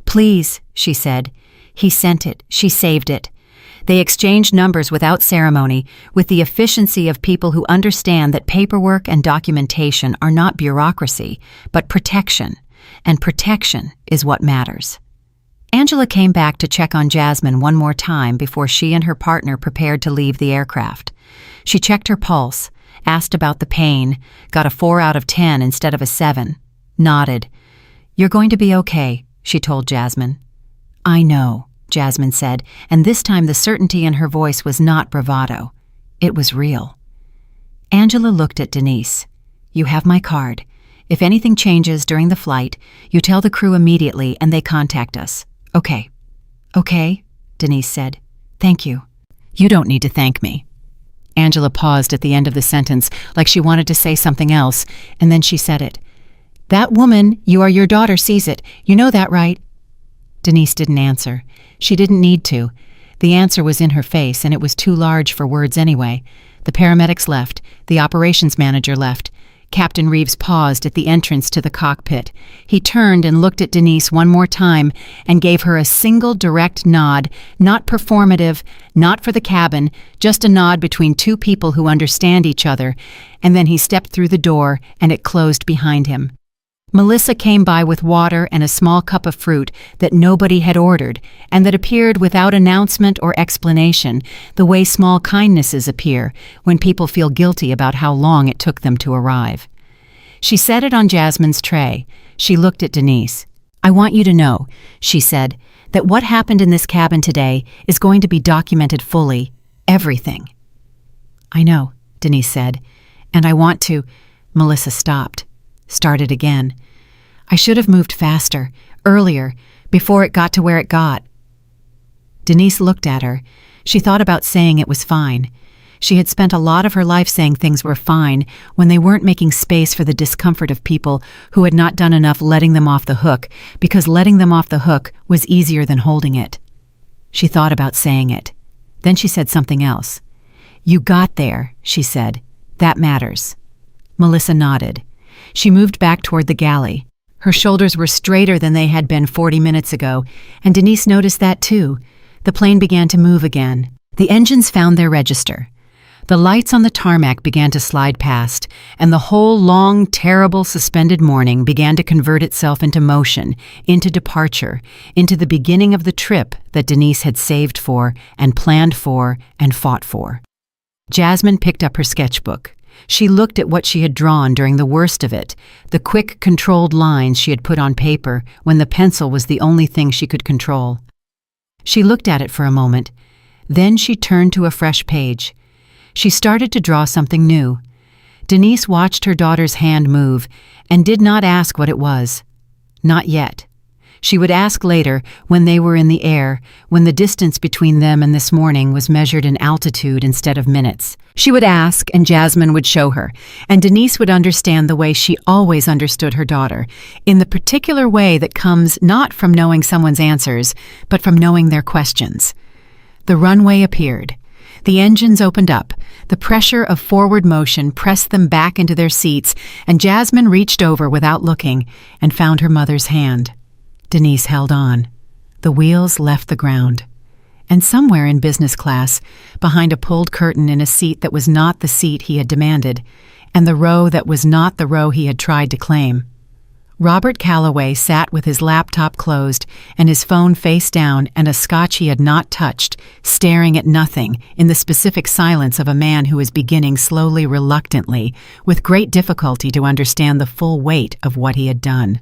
"Please," she said. "He sent it. She saved it." They exchanged numbers without ceremony, with the efficiency of people who understand that paperwork and documentation are not bureaucracy, but protection, and protection is what matters. Angela came back to check on Jasmine one more time before she and her partner prepared to leave the aircraft. She checked her pulse, asked about the pain, got a 4 out of 10 instead of a 7, nodded. "You're going to be okay," she told Jasmine. "I know," Jasmine said, and this time the certainty in her voice was not bravado. It was real. Angela looked at Denise. "You have my card. If anything changes during the flight, you tell the crew immediately and they contact us. Okay." "Okay," Denise said. "Thank you." "You don't need to thank me." Angela paused at the end of the sentence, like she wanted to say something else, and then she said it. "That woman, you are your daughter, sees it. You know that, right?" Denise didn't answer. She didn't need to. The answer was in her face, and it was too large for words anyway. The paramedics left. The operations manager left. Captain Reeves paused at the entrance to the cockpit. He turned and looked at Denise one more time and gave her a single direct nod, not performative, not for the cabin, just a nod between 2 people who understand each other, and then he stepped through the door and it closed behind him. Melissa came by with water and a small cup of fruit that nobody had ordered and that appeared without announcement or explanation, the way small kindnesses appear when people feel guilty about how long it took them to arrive. She set it on Jasmine's tray. She looked at Denise. "I want you to know," she said, "that what happened in this cabin today is going to be documented fully. Everything." "I know," Denise said, "and I want to—" Melissa stopped. Started again. "I should have moved faster, earlier, before it got to where it got." Denise looked at her. She thought about saying it was fine. She had spent a lot of her life saying things were fine when they weren't making space for the discomfort of people who had not done enough letting them off the hook, because letting them off the hook was easier than holding it. She thought about saying it. Then she said something else. "You got there," she said. "That matters." Melissa nodded. She moved back toward the galley. Her shoulders were straighter than they had been 40 minutes ago, and Denise noticed that too. The plane began to move again. The engines found their register. The lights on the tarmac began to slide past, and the whole long, terrible, suspended morning began to convert itself into motion, into departure, into the beginning of the trip that Denise had saved for and planned for and fought for. Jasmine picked up her sketchbook. She looked at what she had drawn during the worst of it, the quick, controlled lines she had put on paper when the pencil was the only thing she could control. She looked at it for a moment. Then she turned to a fresh page. She started to draw something new. Denise watched her daughter's hand move and did not ask what it was. Not yet. She would ask later, when they were in the air, when the distance between them and this morning was measured in altitude instead of minutes. She would ask, and Jasmine would show her, and Denise would understand the way she always understood her daughter, in the particular way that comes not from knowing someone's answers, but from knowing their questions. The runway appeared. The engines opened up. The pressure of forward motion pressed them back into their seats, and Jasmine reached over without looking and found her mother's hand. Denise held on. The wheels left the ground. And somewhere in business class, behind a pulled curtain in a seat that was not the seat he had demanded, and the row that was not the row he had tried to claim, Robert Calloway sat with his laptop closed and his phone face down and a scotch he had not touched, staring at nothing in the specific silence of a man who was beginning slowly, reluctantly, with great difficulty to understand the full weight of what he had done.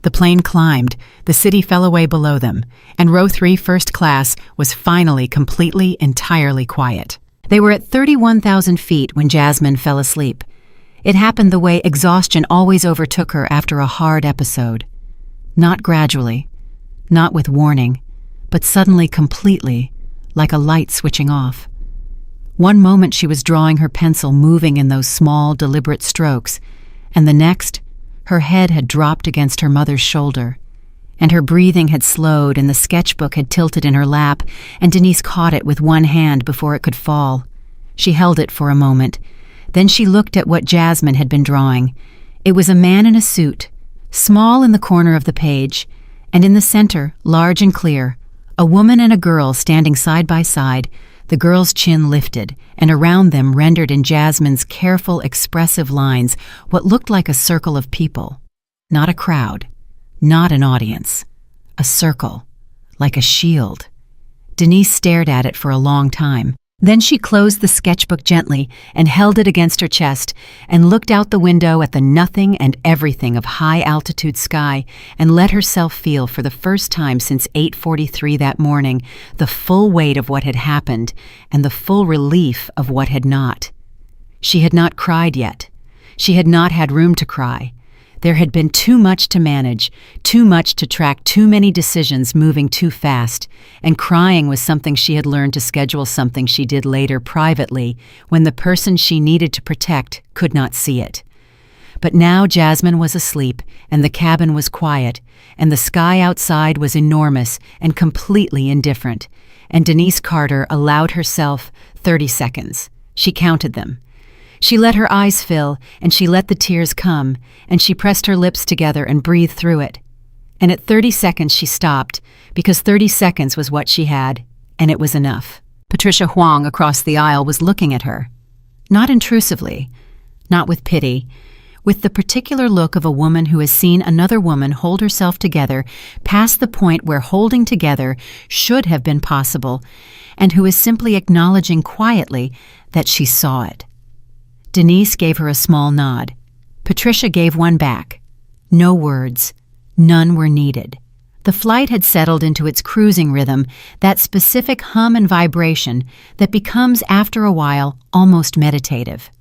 The plane climbed, the city fell away below them, and row 3 first class was finally completely, entirely quiet. They were at 31,000 feet when Jasmine fell asleep. It happened the way exhaustion always overtook her after a hard episode. Not gradually, not with warning, but suddenly completely, like a light switching off. One moment she was drawing her pencil moving in those small, deliberate strokes, and the next, her head had dropped against her mother's shoulder, and her breathing had slowed and the sketchbook had tilted in her lap, and Denise caught it with one hand before it could fall. She held it for a moment. Then she looked at what Jasmine had been drawing. It was a man in a suit, small in the corner of the page, and in the center, large and clear, a woman and a girl standing side by side, the girl's chin lifted, and around them rendered in Jasmine's careful, expressive lines what looked like a circle of people. Not a crowd, not an audience. A circle, like a shield. Denise stared at it for a long time. Then she closed the sketchbook gently and held it against her chest and looked out the window at the nothing and everything of high-altitude sky and let herself feel for the first time since 8:43 that morning the full weight of what had happened and the full relief of what had not. She had not cried yet. She had not had room to cry. There had been too much to manage, too much to track, too many decisions moving too fast, and crying was something she had learned to schedule, something she did later privately when the person she needed to protect could not see it. But now Jasmine was asleep, and the cabin was quiet, and the sky outside was enormous and completely indifferent, and Denise Carter allowed herself 30 seconds. She counted them. She let her eyes fill, and she let the tears come, and she pressed her lips together and breathed through it. And at 30 seconds she stopped, because 30 seconds was what she had, and it was enough. Patricia Huang across the aisle was looking at her. Not intrusively, not with pity, with the particular look of a woman who has seen another woman hold herself together past the point where holding together should have been possible, and who is simply acknowledging quietly that she saw it. Denise gave her a small nod. Patricia gave one back. No words. None were needed. The flight had settled into its cruising rhythm, that specific hum and vibration that becomes, after a while, almost meditative.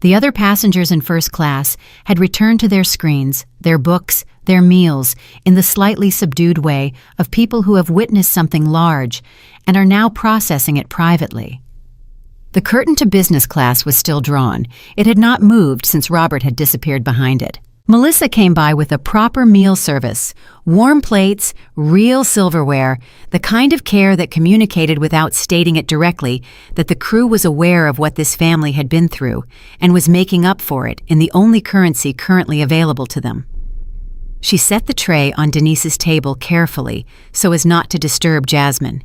The other passengers in first class had returned to their screens, their books, their meals, in the slightly subdued way of people who have witnessed something large and are now processing it privately. The curtain to business class was still drawn. It had not moved since Robert had disappeared behind it. Melissa came by with a proper meal service, warm plates, real silverware, the kind of care that communicated without stating it directly that the crew was aware of what this family had been through and was making up for it in the only currency currently available to them. She set the tray on Denise's table carefully so as not to disturb Jasmine.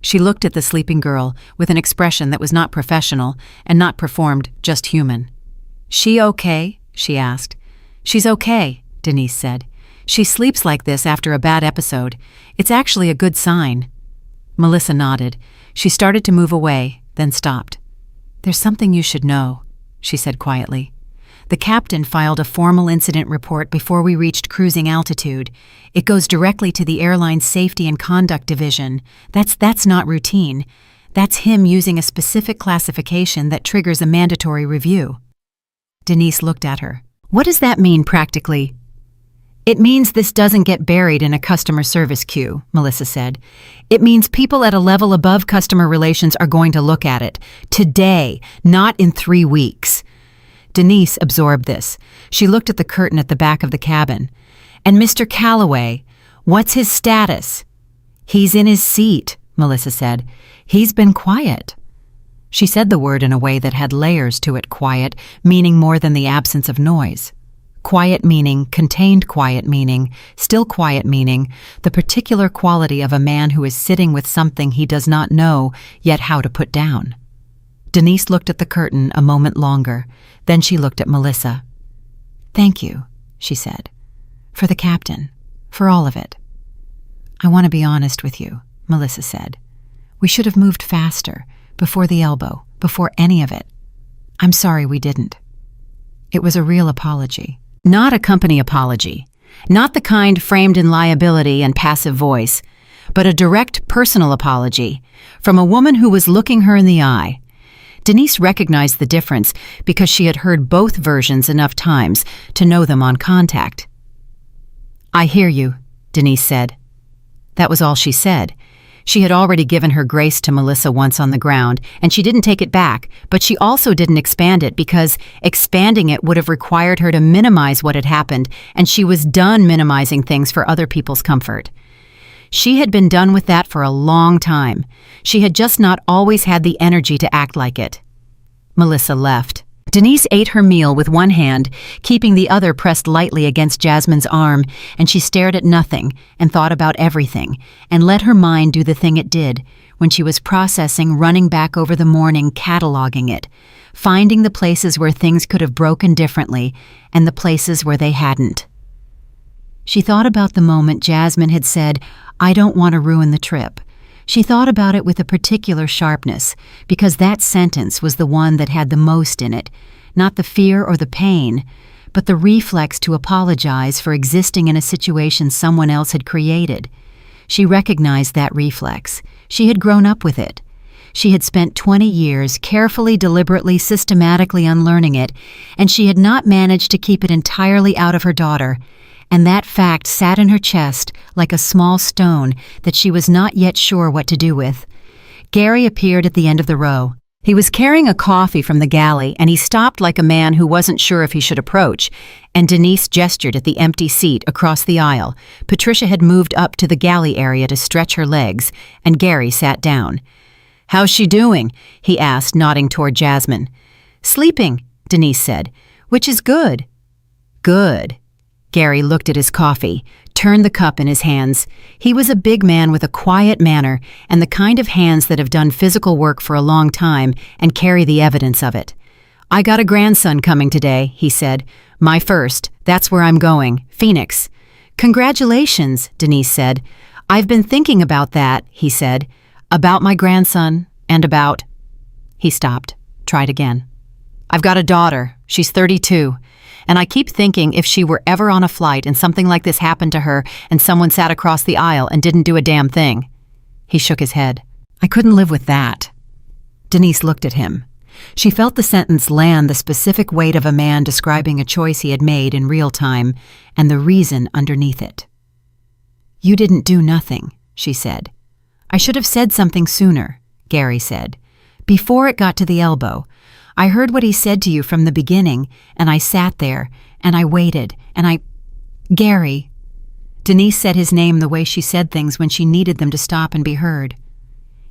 She looked at the sleeping girl with an expression that was not professional and not performed, just human. "She okay?" she asked. "She's okay," Denise said. "She sleeps like this after a bad episode. It's actually a good sign." Melissa nodded. She started to move away, then stopped. "There's something you should know." she said quietly. "The captain filed a formal incident report before we reached cruising altitude. It goes directly to the airline's safety and conduct division. That's not routine. That's him using a specific classification that triggers a mandatory review." Denise looked at her. "What does that mean practically?" "It means this doesn't get buried in a customer service queue," Melissa said. "It means people at a level above customer relations are going to look at it. Today, not in 3 weeks. Denise absorbed this. She looked at the curtain at the back of the cabin. "And Mr. Calloway, what's his status?" "He's in his seat," Melissa said. "He's been quiet." She said the word in a way that had layers to it. Quiet, meaning more than the absence of noise. Quiet meaning, contained quiet meaning, still quiet meaning, the particular quality of a man who is sitting with something he does not know yet how to put down. Denise looked at the curtain a moment longer. Then she looked at Melissa. "Thank you," she said. "For the captain. For all of it." "I want to be honest with you," Melissa said. "We should have moved faster, before the elbow, before any of it. I'm sorry we didn't." It was a real apology. Not a company apology. Not the kind framed in liability and passive voice, but a direct personal apology from a woman who was looking her in the eye. Denise recognized the difference because she had heard both versions enough times to know them on contact. "I hear you," Denise said. That was all she said. She had already given her grace to Melissa once on the ground, and she didn't take it back, but she also didn't expand it because expanding it would have required her to minimize what had happened, and she was done minimizing things for other people's comfort. She had been done with that for a long time. She had just not always had the energy to act like it. Melissa left. Denise ate her meal with one hand, keeping the other pressed lightly against Jasmine's arm, and she stared at nothing and thought about everything, and let her mind do the thing it did when she was processing, running back over the morning, cataloging it, finding the places where things could have broken differently and the places where they hadn't. She thought about the moment Jasmine had said, "I don't want to ruin the trip." She thought about it with a particular sharpness, because that sentence was the one that had the most in it, not the fear or the pain, but the reflex to apologize for existing in a situation someone else had created. She recognized that reflex. She had grown up with it. She had spent 20 years carefully, deliberately, systematically unlearning it, and she had not managed to keep it entirely out of her daughter. And that fact sat in her chest like a small stone that she was not yet sure what to do with. Gary appeared at the end of the row. He was carrying a coffee from the galley, and he stopped like a man who wasn't sure if he should approach, and Denise gestured at the empty seat across the aisle. Patricia had moved up to the galley area to stretch her legs, and Gary sat down. "How's she doing?" he asked, nodding toward Jasmine. "Sleeping," Denise said, "which is good." "Good." Gary looked at his coffee, turned the cup in his hands. He was a big man with a quiet manner and the kind of hands that have done physical work for a long time and carry the evidence of it. "I got a grandson coming today," he said. "My first. That's where I'm going. Phoenix." "Congratulations," Denise said. "I've been thinking about that," he said. "About my grandson and about—" He stopped. Tried again. "I've got a daughter. She's 32. And I keep thinking if she were ever on a flight and something like this happened to her and someone sat across the aisle and didn't do a damn thing." He shook his head. "I couldn't live with that." Denise looked at him. She felt the sentence land the specific weight of a man describing a choice he had made in real time and the reason underneath it. "You didn't do nothing," she said. "I should have said something sooner," Gary said. "Before it got to the elbow. I heard what he said to you from the beginning, and I sat there, and I waited, and Gary." Denise said his name the way she said things when she needed them to stop and be heard.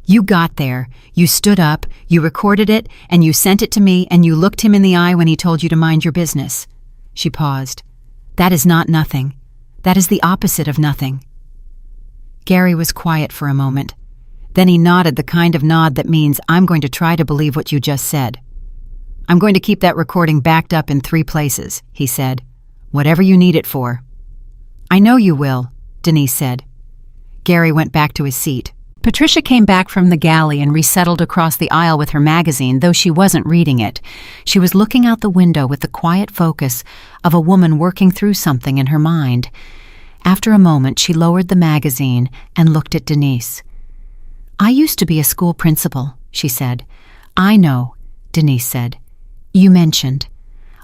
"You got there, you stood up, you recorded it, and you sent it to me, and you looked him in the eye when he told you to mind your business." She paused. "That is not nothing. That is the opposite of nothing." Gary was quiet for a moment. Then he nodded the kind of nod that means, "I'm going to try to believe what you just said. I'm going to keep that recording backed up in 3 places," he said. "Whatever you need it for." "I know you will," Denise said. Gary went back to his seat. Patricia came back from the galley and resettled across the aisle with her magazine, though she wasn't reading it. She was looking out the window with the quiet focus of a woman working through something in her mind. After a moment, she lowered the magazine and looked at Denise. "I used to be a school principal," she said. "I know," Denise said. "You mentioned."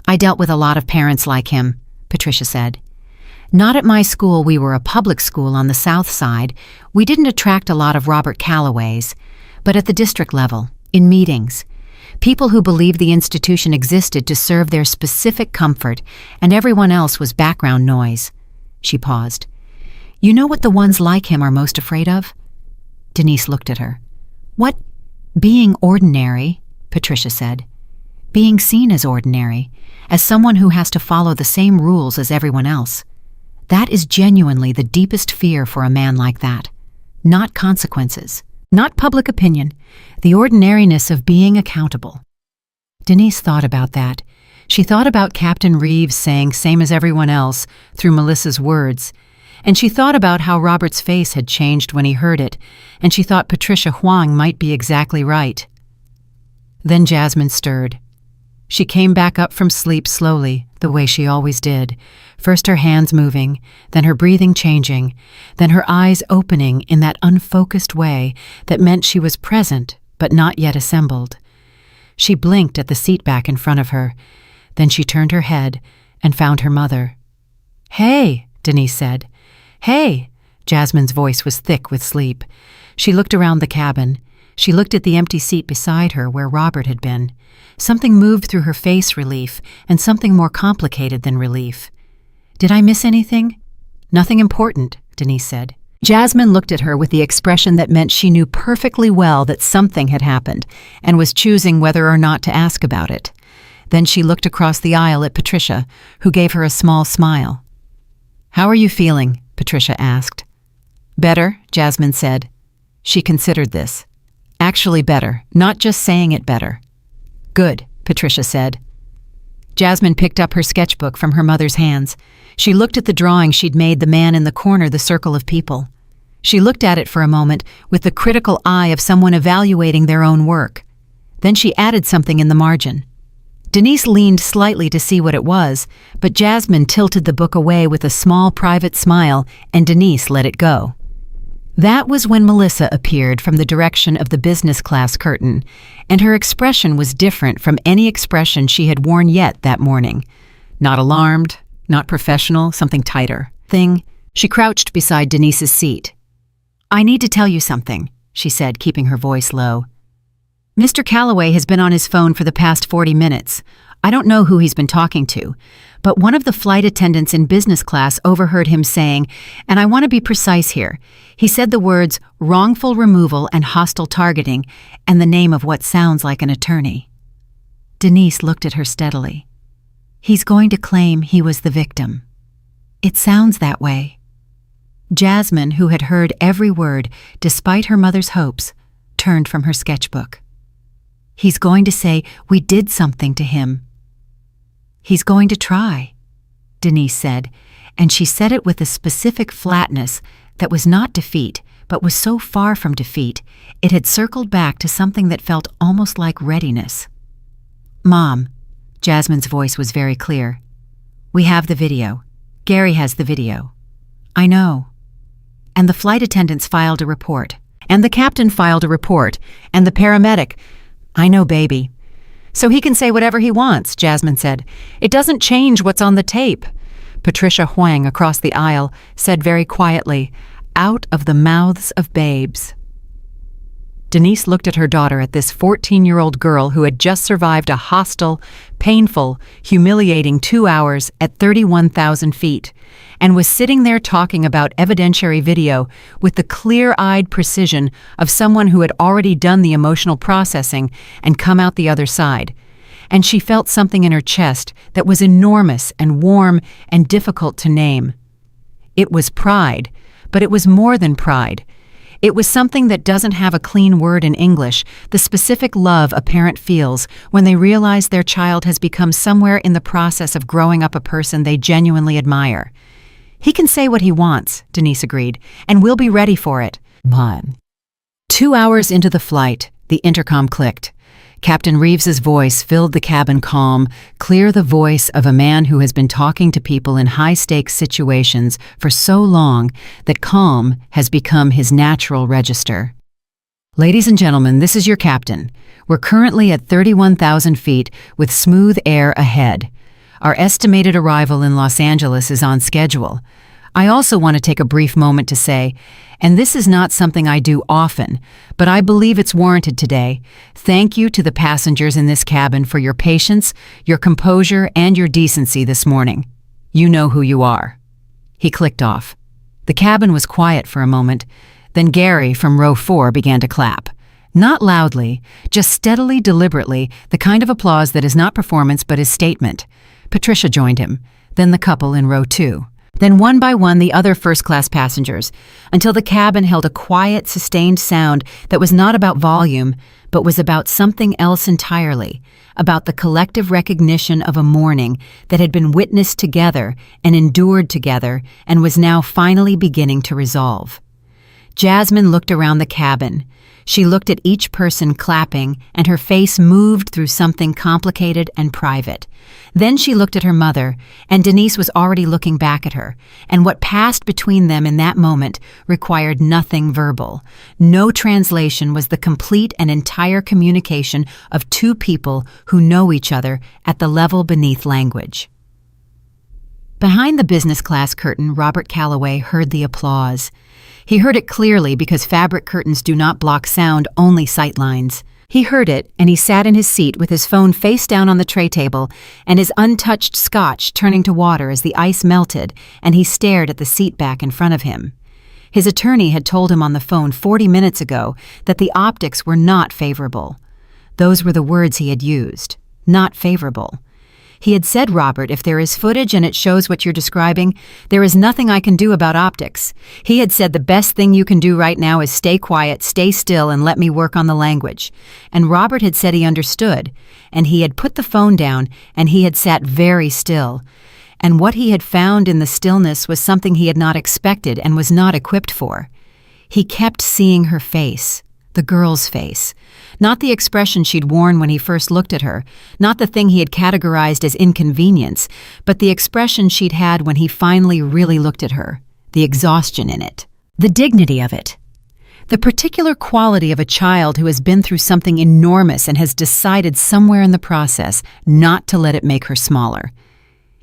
"I dealt with a lot of parents like him," Patricia said. "Not at my school. We were a public school on the south side. We didn't attract a lot of Robert Callaways. But at the district level, in meetings, people who believed the institution existed to serve their specific comfort, and everyone else was background noise." She paused. "You know what the ones like him are most afraid of?" Denise looked at her. "What?" "Being ordinary," Patricia said. "Being seen as ordinary, as someone who has to follow the same rules as everyone else. That is genuinely the deepest fear for a man like that. Not consequences, not public opinion, the ordinariness of being accountable." Denise thought about that. She thought about Captain Reeves saying "same as everyone else" through Melissa's words, and she thought about how Robert's face had changed when he heard it, and she thought Patricia Huang might be exactly right. Then Jasmine stirred. She came back up from sleep slowly, the way she always did, first her hands moving, then her breathing changing, then her eyes opening in that unfocused way that meant she was present but not yet assembled. She blinked at the seat back in front of her. Then she turned her head and found her mother. "Hey," Denise said. "Hey." Jasmine's voice was thick with sleep. She looked around the cabin. She looked at the empty seat beside her where Robert had been. Something moved through her face, relief, and something more complicated than relief. "Did I miss anything?" "Nothing important," Denise said. Jasmine looked at her with the expression that meant she knew perfectly well that something had happened and was choosing whether or not to ask about it. Then she looked across the aisle at Patricia, who gave her a small smile. "How are you feeling?" Patricia asked. "Better," Jasmine said. She considered this. "Actually better, not just saying it better." "Good," Patricia said. Jasmine picked up her sketchbook from her mother's hands. She looked at the drawing she'd made, the man in the corner, the circle of people. She looked at it for a moment with the critical eye of someone evaluating their own work. Then she added something in the margin. Denise leaned slightly to see what it was, but Jasmine tilted the book away with a small private smile, and Denise let it go. That was when Melissa appeared from the direction of the business class curtain, and her expression was different from any expression she had worn yet that morning. Not alarmed, not professional, something tighter. She crouched beside Denise's seat. "I need to tell you something," she said, keeping her voice low. "Mr. Callaway has been on his phone for the past 40 minutes. I don't know who he's been talking to, but one of the flight attendants in business class overheard him saying, and I want to be precise here, he said the words wrongful removal and hostile targeting and the name of what sounds like an attorney." Denise looked at her steadily. "He's going to claim he was the victim. It sounds that way." Jasmine, who had heard every word despite her mother's hopes, turned from her sketchbook. "He's going to say we did something to him." "He's going to try," Denise said, and she said it with a specific flatness that was not defeat, but was so far from defeat, it had circled back to something that felt almost like readiness. "Mom," Jasmine's voice was very clear, "we have the video. Gary has the video." "I know." "And the flight attendants filed a report. And the captain filed a report. And the paramedic." "I know, baby." "So he can say whatever he wants," Jasmine said. "It doesn't change what's on the tape." Patricia Huang across the aisle said very quietly, "Out of the mouths of babes." Denise looked at her daughter, at this 14-year-old girl who had just survived a hostile, painful, humiliating 2 hours at 31,000 feet, and was sitting there talking about evidentiary video with the clear-eyed precision of someone who had already done the emotional processing and come out the other side. And she felt something in her chest that was enormous and warm and difficult to name. It was pride, but it was more than pride. It was something that doesn't have a clean word in English, the specific love a parent feels when they realize their child has become somewhere in the process of growing up a person they genuinely admire. "He can say what he wants," Denise agreed, "and we'll be ready for it." "Mom." 2 hours into the flight, the intercom clicked. Captain Reeves's voice filled the cabin calm, clear, the voice of a man who has been talking to people in high-stakes situations for so long that calm has become his natural register. Ladies and gentlemen, this is your captain. We're currently at 31,000 feet with smooth air ahead. Our estimated arrival in Los Angeles is on schedule. I also want to take a brief moment to say, and this is not something I do often, but I believe it's warranted today, thank you to the passengers in this cabin for your patience, your composure, and your decency this morning. You know who you are. He clicked off. The cabin was quiet for a moment. Then Gary from row 4 began to clap. Not loudly, just steadily, deliberately, the kind of applause that is not performance but is statement. Patricia joined him, then the couple in row 2. Then one by one the other first-class passengers, until the cabin held a quiet, sustained sound that was not about volume, but was about something else entirely, about the collective recognition of a morning that had been witnessed together and endured together and was now finally beginning to resolve. Jasmine looked around the cabin. She looked at each person clapping, and her face moved through something complicated and private. Then she looked at her mother, and Denise was already looking back at her, and what passed between them in that moment required nothing verbal. No translation was the complete and entire communication of two people who know each other at the level beneath language. Behind the business class curtain, Robert Calloway heard the applause. He heard it clearly because fabric curtains do not block sound, only sight lines. He heard it, and he sat in his seat with his phone face down on the tray table and his untouched scotch turning to water as the ice melted, and he stared at the seat back in front of him. His attorney had told him on the phone 40 minutes ago that the optics were not favorable. Those were the words he had used. Not favorable. He had said, Robert, if there is footage and it shows what you're describing, there is nothing I can do about optics. He had said the best thing you can do right now is stay quiet, stay still, and let me work on the language. And Robert had said he understood, and he had put the phone down, and he had sat very still. And what he had found in the stillness was something he had not expected and was not equipped for. He kept seeing her face. The girl's face. Not the expression she'd worn when he first looked at her, not the thing he had categorized as inconvenience, but the expression she'd had when he finally really looked at her, the exhaustion in it, the dignity of it, the particular quality of a child who has been through something enormous and has decided somewhere in the process not to let it make her smaller.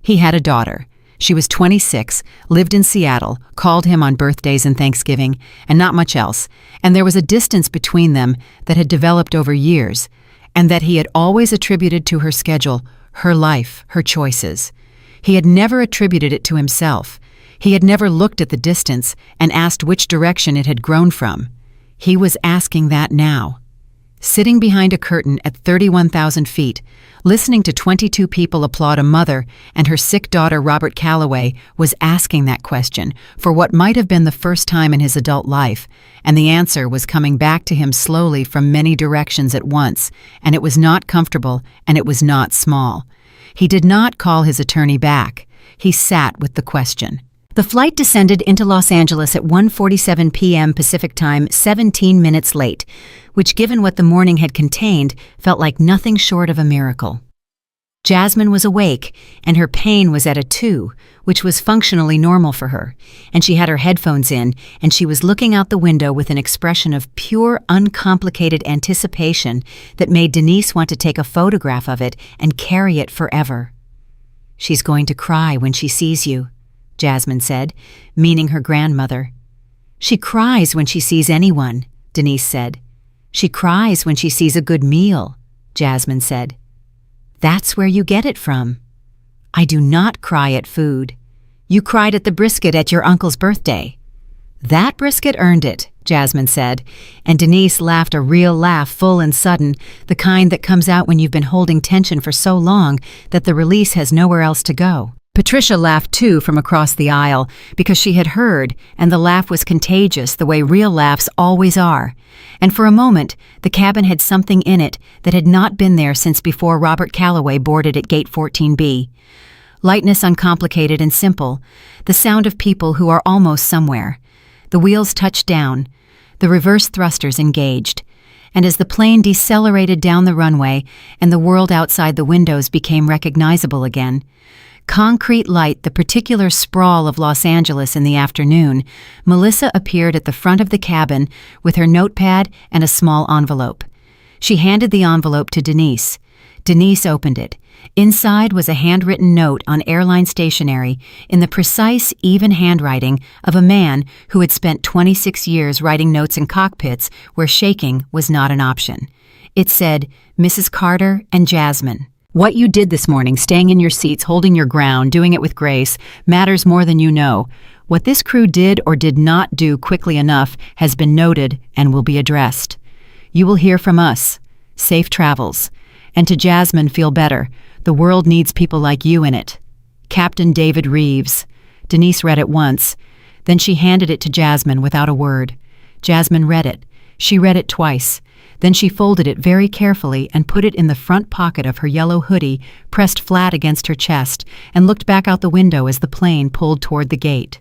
He had a daughter. She was 26, lived in Seattle, called him on birthdays and Thanksgiving, and not much else, and there was a distance between them that had developed over years, and that he had always attributed to her schedule, her life, her choices. He had never attributed it to himself. He had never looked at the distance and asked which direction it had grown from. He was asking that now. Sitting behind a curtain at 31,000 feet, listening to 22 people applaud a mother and her sick daughter, Robert Calloway, was asking that question for what might have been the first time in his adult life, and the answer was coming back to him slowly from many directions at once, and it was not comfortable, and it was not small. He did not call his attorney back. He sat with the question. The flight descended into Los Angeles at 1:47 p.m. Pacific Time, 17 minutes late, which, given what the morning had contained, felt like nothing short of a miracle. Jasmine was awake, and her pain was at a 2, which was functionally normal for her, and she had her headphones in, and she was looking out the window with an expression of pure, uncomplicated anticipation that made Denise want to take a photograph of it and carry it forever. "She's going to cry when she sees you," Jasmine said, meaning her grandmother. "She cries when she sees anyone," Denise said. "She cries when she sees a good meal," Jasmine said. "That's where you get it from." "I do not cry at food. You cried at the brisket at your uncle's birthday." "That brisket earned it," Jasmine said, and Denise laughed a real laugh, full and sudden, the kind that comes out when you've been holding tension for so long that the release has nowhere else to go. Patricia laughed too from across the aisle because she had heard, and the laugh was contagious the way real laughs always are. And for a moment, the cabin had something in it that had not been there since before Robert Calloway boarded at Gate 14B. Lightness uncomplicated and simple, the sound of people who are almost somewhere. The wheels touched down. The reverse thrusters engaged, and as the plane decelerated down the runway and the world outside the windows became recognizable again, concrete light, the particular sprawl of Los Angeles in the afternoon, Melissa appeared at the front of the cabin with her notepad and a small envelope. She handed the envelope to Denise. Denise opened it. Inside was a handwritten note on airline stationery in the precise, even handwriting of a man who had spent 26 years writing notes in cockpits where shaking was not an option. It said, "Mrs. Carter and Jasmine. What you did this morning, staying in your seats, holding your ground, doing it with grace, matters more than you know. What this crew did or did not do quickly enough has been noted and will be addressed. You will hear from us. Safe travels. And to Jasmine, feel better. The world needs people like you in it. Captain David Reeves." Denise read it once. Then she handed it to Jasmine without a word. Jasmine read it. She read it twice. Then she folded it very carefully and put it in the front pocket of her yellow hoodie, pressed flat against her chest, and looked back out the window as the plane pulled toward the gate.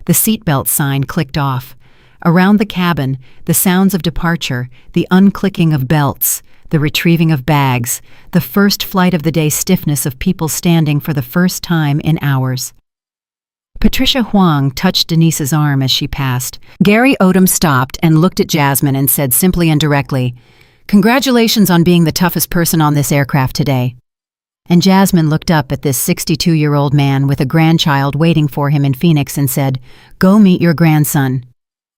The seatbelt sign clicked off. Around the cabin, the sounds of departure, the unclicking of belts, the retrieving of bags, the first flight of the day stiffness of people standing for the first time in hours. Patricia Huang touched Denise's arm as she passed. Gary Odom stopped and looked at Jasmine and said simply and directly, "Congratulations on being the toughest person on this aircraft today." And Jasmine looked up at this 62-year-old man with a grandchild waiting for him in Phoenix and said, "Go meet your grandson."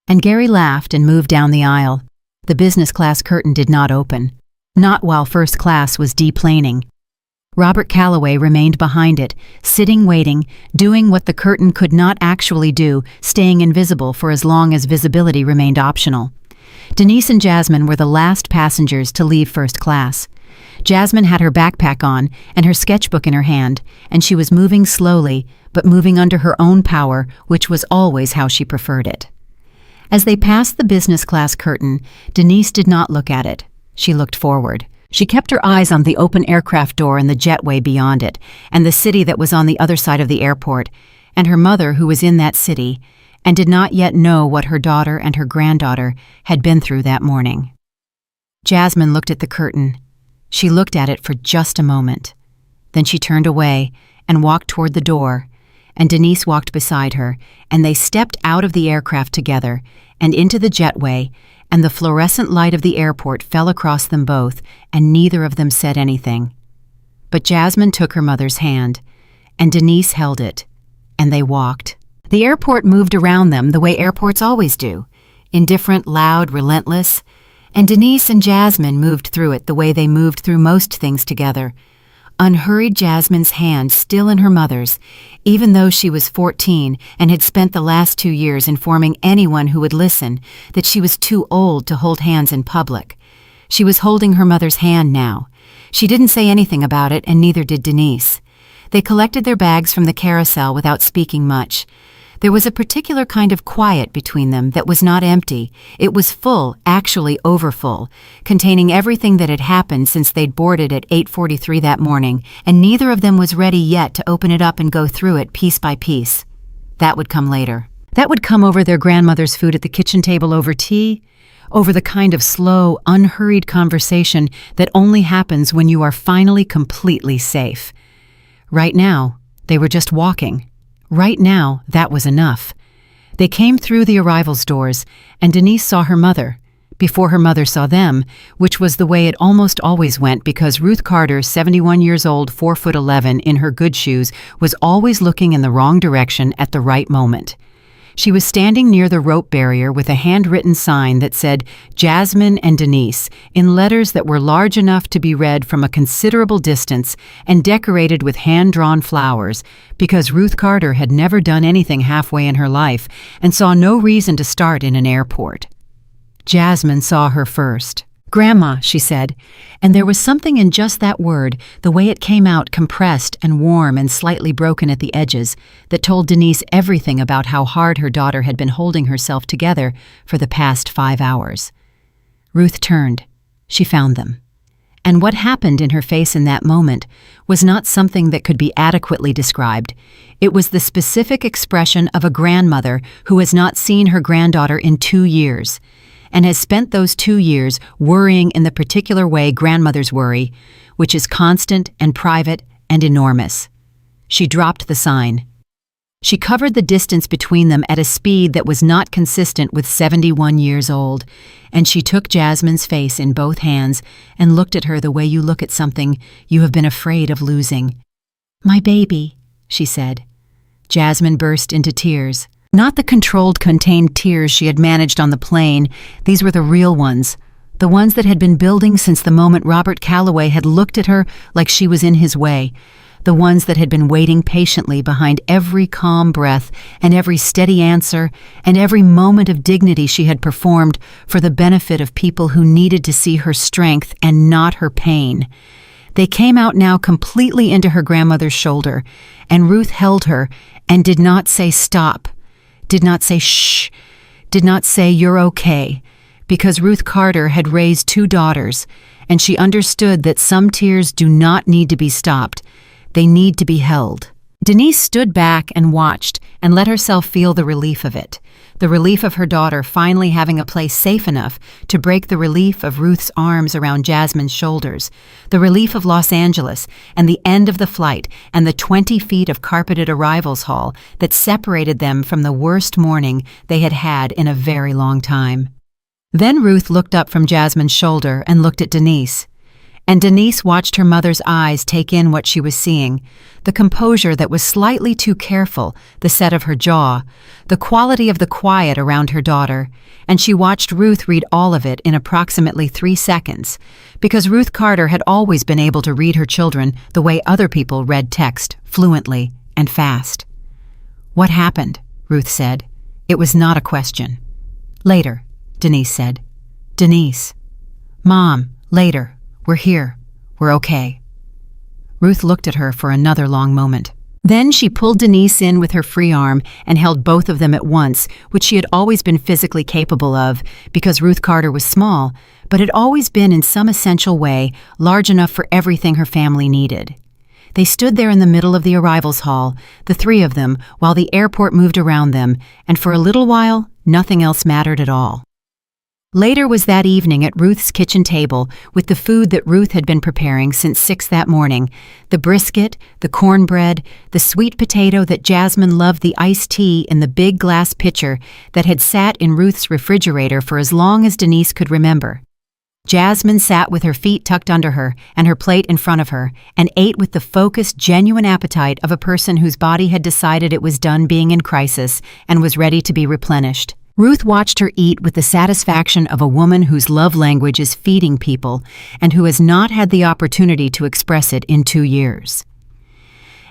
And Gary laughed and moved down the aisle. The business class curtain did not open. Not while first class was deplaning. Robert Calloway remained behind it, sitting waiting, doing what the curtain could not actually do, staying invisible for as long as visibility remained optional. Denise and Jasmine were the last passengers to leave first class. Jasmine had her backpack on and her sketchbook in her hand, and she was moving slowly, but moving under her own power, which was always how she preferred it. As they passed the business class curtain, Denise did not look at it. She looked forward. She kept her eyes on the open aircraft door and the jetway beyond it, and the city that was on the other side of the airport, and her mother who was in that city, and did not yet know what her daughter and her granddaughter had been through that morning. Jasmine looked at the curtain. She looked at it for just a moment. Then she turned away and walked toward the door, and Denise walked beside her, and they stepped out of the aircraft together and into the jetway, and the fluorescent light of the airport fell across them both, and neither of them said anything. But Jasmine took her mother's hand, and Denise held it, and they walked. The airport moved around them the way airports always do, indifferent, loud, relentless, and Denise and Jasmine moved through it the way they moved through most things together. Unhurried, Jasmine's hand still in her mother's, even though she was 14 and had spent the last 2 years informing anyone who would listen that she was too old to hold hands in public. She was holding her mother's hand now. She didn't say anything about it, and neither did Denise. They collected their bags from the carousel without speaking much. There was a particular kind of quiet between them that was not empty. It was full, actually overfull, containing everything that had happened since they'd boarded at 8:43 that morning, and neither of them was ready yet to open it up and go through it piece by piece. That would come later. That would come over their grandmother's food at the kitchen table over tea, over the kind of slow, unhurried conversation that only happens when you are finally completely safe. Right now, they were just walking. Right now, that was enough. They came through the arrivals doors, and Denise saw her mother, before her mother saw them, which was the way it almost always went because Ruth Carter, 71 years old, 4'11", in her good shoes, was always looking in the wrong direction at the right moment. She was standing near the rope barrier with a handwritten sign that said Jasmine and Denise in letters that were large enough to be read from a considerable distance and decorated with hand-drawn flowers because Ruth Carter had never done anything halfway in her life and saw no reason to start in an airport. Jasmine saw her first. "Grandma," she said, and there was something in just that word, the way it came out compressed and warm and slightly broken at the edges, that told Denise everything about how hard her daughter had been holding herself together for the past 5 hours. Ruth turned. She found them. And what happened in her face in that moment was not something that could be adequately described. It was the specific expression of a grandmother who has not seen her granddaughter in 2 years. and has spent those 2 years worrying in the particular way grandmothers worry, which is constant and private and enormous. She dropped the sign. She covered the distance between them at a speed that was not consistent with 71 years old, and she took Jasmine's face in both hands and looked at her the way you look at something you have been afraid of losing. "My baby," she said. Jasmine burst into tears. Not the controlled, contained tears she had managed on the plane. These were the real ones, the ones that had been building since the moment Robert Calloway had looked at her like she was in his way. The ones that had been waiting patiently behind every calm breath and every steady answer and every moment of dignity she had performed for the benefit of people who needed to see her strength and not her pain. They came out now completely into her grandmother's shoulder, and Ruth held her and did not say stop, did not say shh, did not say you're okay, because Ruth Carter had raised 2 daughters, and she understood that some tears do not need to be stopped. They need to be held. Denise stood back and watched and let herself feel the relief of it, the relief of her daughter finally having a place safe enough to break the relief of Ruth's arms around Jasmine's shoulders, the relief of Los Angeles and the end of the flight and the 20 feet of carpeted arrivals hall that separated them from the worst morning they had had in a very long time. Then Ruth looked up from Jasmine's shoulder and looked at Denise. And Denise watched her mother's eyes take in what she was seeing, the composure that was slightly too careful, the set of her jaw, the quality of the quiet around her daughter, and she watched Ruth read all of it in approximately 3 seconds, because Ruth Carter had always been able to read her children the way other people read text, fluently and fast. "What happened?" Ruth said. It was not a question. "Later," Denise said. "Denise." "Mom, later. We're here. We're okay." Ruth looked at her for another long moment. Then she pulled Denise in with her free arm and held both of them at once, which she had always been physically capable of because Ruth Carter was small, but had always been in some essential way large enough for everything her family needed. They stood there in the middle of the arrivals hall, the 3 of them, while the airport moved around them, and for a little while, nothing else mattered at all. Later was that evening at Ruth's kitchen table with the food that Ruth had been preparing since 6 that morning, the brisket, the cornbread, the sweet potato that Jasmine loved, the iced tea in the big glass pitcher that had sat in Ruth's refrigerator for as long as Denise could remember. Jasmine sat with her feet tucked under her and her plate in front of her and ate with the focused, genuine appetite of a person whose body had decided it was done being in crisis and was ready to be replenished. Ruth watched her eat with the satisfaction of a woman whose love language is feeding people and who has not had the opportunity to express it in 2 years.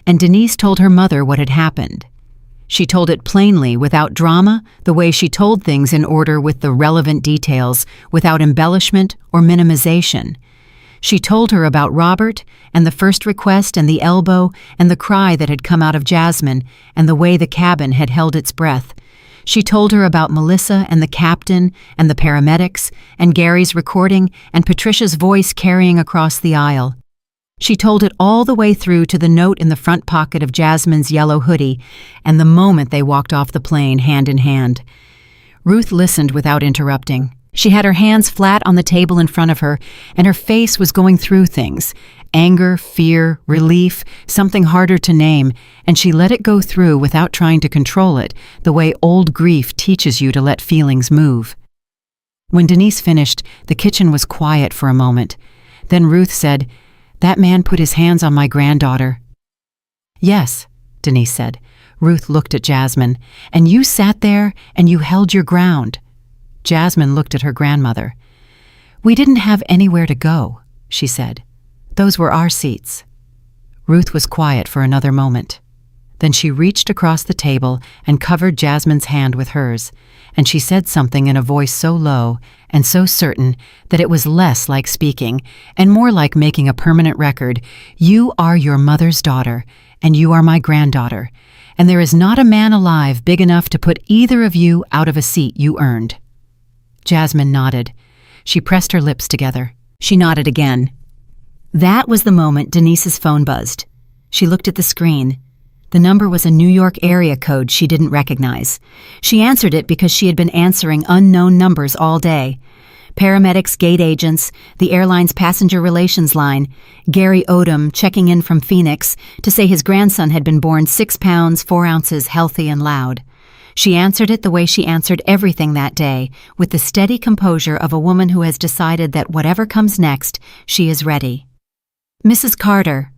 And Denise told her mother what had happened. She told it plainly, without drama, the way she told things in order with the relevant details, without embellishment or minimization. She told her about Robert and the first request and the elbow and the cry that had come out of Jasmine and the way the cabin had held its breath. She told her about Melissa and the captain and the paramedics and Gary's recording and Patricia's voice carrying across the aisle. She told it all the way through to the note in the front pocket of Jasmine's yellow hoodie and the moment they walked off the plane hand in hand. Ruth listened without interrupting. She had her hands flat on the table in front of her and her face was going through things. Anger, fear, relief, something harder to name, and she let it go through without trying to control it, the way old grief teaches you to let feelings move. When Denise finished, the kitchen was quiet for a moment. Then Ruth said, "That man put his hands on my granddaughter." "Yes," Denise said. Ruth looked at Jasmine. "And you sat there and you held your ground." Jasmine looked at her grandmother. "We didn't have anywhere to go," she said. "Those were our seats." Ruth was quiet for another moment. Then she reached across the table and covered Jasmine's hand with hers, and she said something in a voice so low and so certain that it was less like speaking and more like making a permanent record. "You are your mother's daughter, and you are my granddaughter, and there is not a man alive big enough to put either of you out of a seat you earned." Jasmine nodded. She pressed her lips together. She nodded again. That was the moment Denise's phone buzzed. She looked at the screen. The number was a New York area code she didn't recognize. She answered it because she had been answering unknown numbers all day. Paramedics, gate agents, the airline's passenger relations line, Gary Odom checking in from Phoenix to say his grandson had been born 6 pounds, 4 ounces, healthy and loud. She answered it the way she answered everything that day, with the steady composure of a woman who has decided that whatever comes next, she is ready. "Mrs. Carter."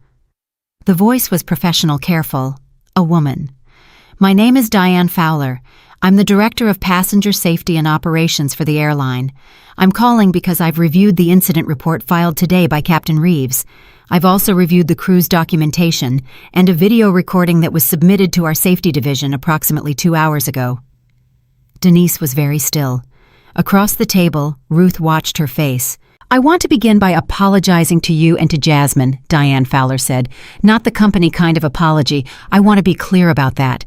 The voice was professional, careful. A woman. "My name is Diane Fowler. I'm the Director of Passenger Safety and Operations for the airline. I'm calling because I've reviewed the incident report filed today by Captain Reeves. I've also reviewed the crew's documentation and a video recording that was submitted to our safety division approximately 2 hours ago." Denise was very still. Across the table, Ruth watched her face. "I want to begin by apologizing to you and to Jasmine," Diane Fowler said. "Not the company kind of apology. I want to be clear about that.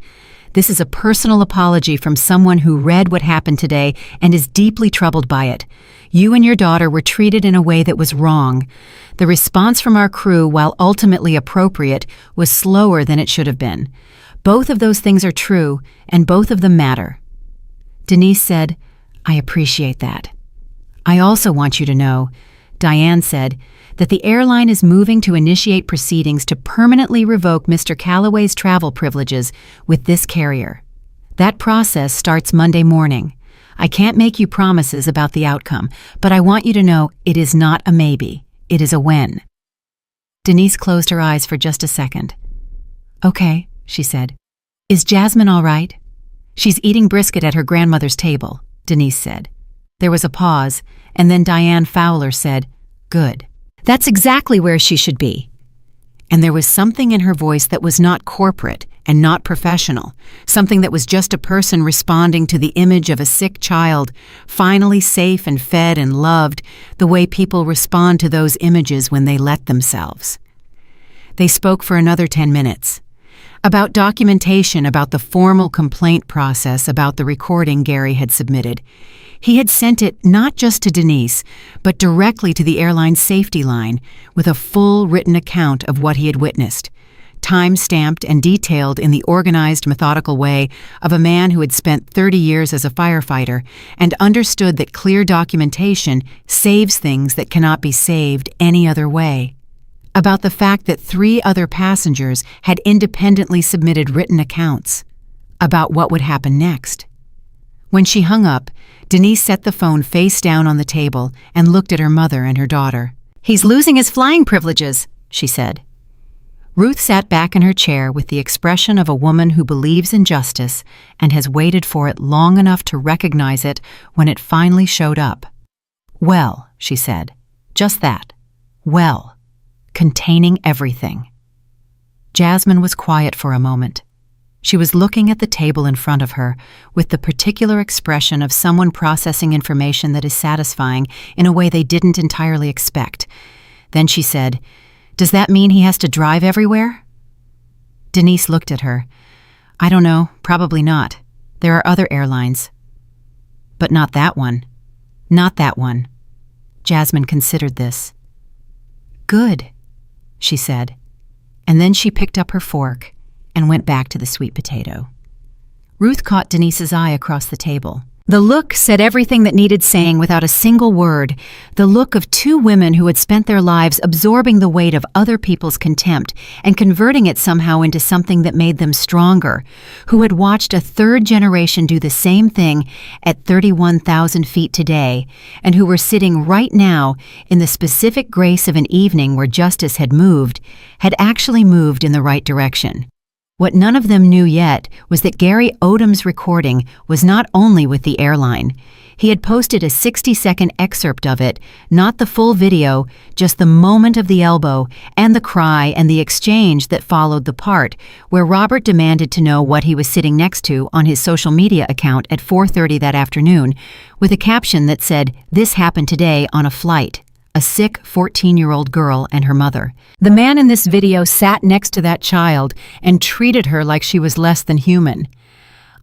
This is a personal apology from someone who read what happened today and is deeply troubled by it. You and your daughter were treated in a way that was wrong. The response from our crew, while ultimately appropriate, was slower than it should have been. Both of those things are true, and both of them matter." Denise said, "I appreciate that. I also want you to know," Diane said, "that the airline is moving to initiate proceedings to permanently revoke Mr. Calloway's travel privileges with this carrier. That process starts Monday morning. I can't make you promises about the outcome, but I want you to know it is not a maybe. It is a when." Denise closed her eyes for just a second. "Okay," she said. "Is Jasmine all right?" "She's eating brisket at her grandmother's table," Denise said. There was a pause, and then Diane Fowler said, "Good. That's exactly where she should be." And there was something in her voice that was not corporate and not professional, something that was just a person responding to the image of a sick child, finally safe and fed and loved, the way people respond to those images when they let themselves. They spoke for another 10 minutes. About documentation, about the formal complaint process, about the recording Gary had submitted. He had sent it not just to Denise, but directly to the airline's safety line, with a full written account of what he had witnessed, time-stamped and detailed in the organized, methodical way of a man who had spent 30 years as a firefighter and understood that clear documentation saves things that cannot be saved any other way. About the fact that 3 other passengers had independently submitted written accounts. About what would happen next. When she hung up, Denise set the phone face down on the table and looked at her mother and her daughter. "He's losing his flying privileges," she said. Ruth sat back in her chair with the expression of a woman who believes in justice and has waited for it long enough to recognize it when it finally showed up. "Well," she said, "just that. Well, containing everything." Jasmine was quiet for a moment. She was looking at the table in front of her with the particular expression of someone processing information that is satisfying in a way they didn't entirely expect. Then she said, "Does that mean he has to drive everywhere?" Denise looked at her. "I don't know, probably not. There are other airlines." "But not that one. Not that one." Jasmine considered this. "Good," she said, and then she picked up her fork and went back to the sweet potato. Ruth caught Denise's eye across the table. The look said everything that needed saying without a single word, the look of 2 women who had spent their lives absorbing the weight of other people's contempt and converting it somehow into something that made them stronger, who had watched a 3rd generation do the same thing at 31,000 feet today, and who were sitting right now in the specific grace of an evening where justice had actually moved in the right direction. What none of them knew yet was that Gary Odom's recording was not only with the airline. He had posted a 60-second excerpt of it, not the full video, just the moment of the elbow and the cry and the exchange that followed the part where Robert demanded to know what he was sitting next to on his social media account at 4:30 that afternoon, with a caption that said, "This happened today on a flight." A sick 14-year-old girl and her mother. The man in this video sat next to that child and treated her like she was less than human.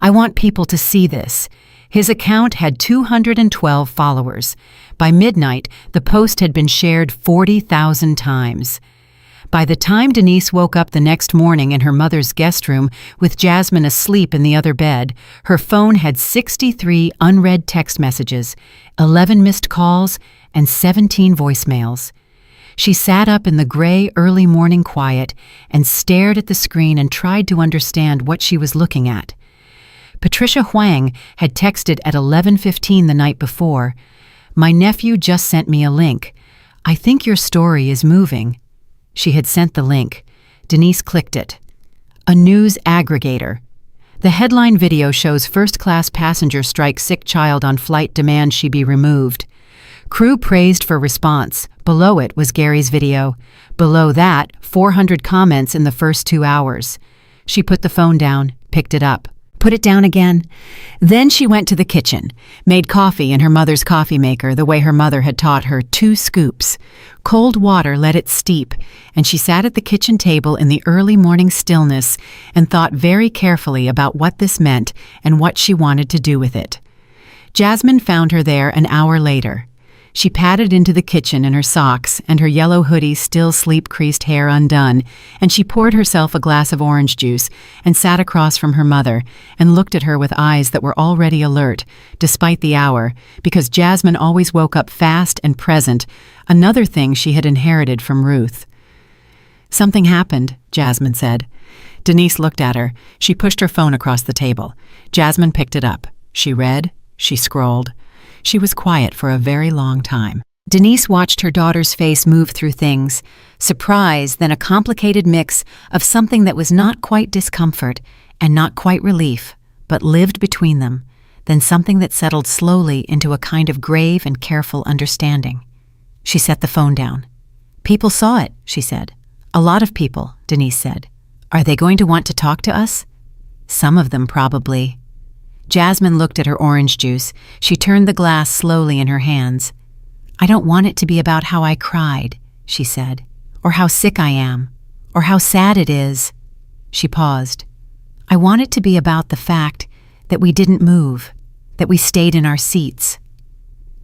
I want people to see this. His account had 212 followers. By midnight, the post had been shared 40,000 times. By the time Denise woke up the next morning in her mother's guest room with Jasmine asleep in the other bed, her phone had 63 unread text messages, 11 missed calls, and 17 voicemails. She sat up in the gray early morning quiet and stared at the screen and tried to understand what she was looking at. Patricia Huang had texted at 11:15 the night before, "My nephew just sent me a link. I think your story is moving." She had sent the link. Denise clicked it. A news aggregator. The headline video shows first-class passenger strikes sick child on flight, demands she be removed. Crew praised for response. Below it was Gary's video. Below that, 400 comments in the first 2 hours. She put the phone down, picked it up. Put it down again. Then she went to the kitchen, made coffee in her mother's coffee maker the way her mother had taught her, 2 scoops. Cold water let it steep, and she sat at the kitchen table in the early morning stillness and thought very carefully about what this meant and what she wanted to do with it. Jasmine found her there an hour later. She padded into the kitchen in her socks and her yellow hoodie still sleep-creased hair undone, and she poured herself a glass of orange juice and sat across from her mother and looked at her with eyes that were already alert, despite the hour, because Jasmine always woke up fast and present, another thing she had inherited from Ruth. "Something happened," Jasmine said. Denise looked at her. She pushed her phone across the table. Jasmine picked it up. She read. She scrolled. She was quiet for a very long time. Denise watched her daughter's face move through things, surprise, then a complicated mix of something that was not quite discomfort and not quite relief, but lived between them, then something that settled slowly into a kind of grave and careful understanding. She set the phone down. "People saw it," she said. "A lot of people," Denise said. "Are they going to want to talk to us?" "Some of them, probably." Jasmine looked at her orange juice. She turned the glass slowly in her hands. "I don't want it to be about how I cried," she said, "or how sick I am, or how sad it is." She paused. "I want it to be about the fact that we didn't move, that we stayed in our seats."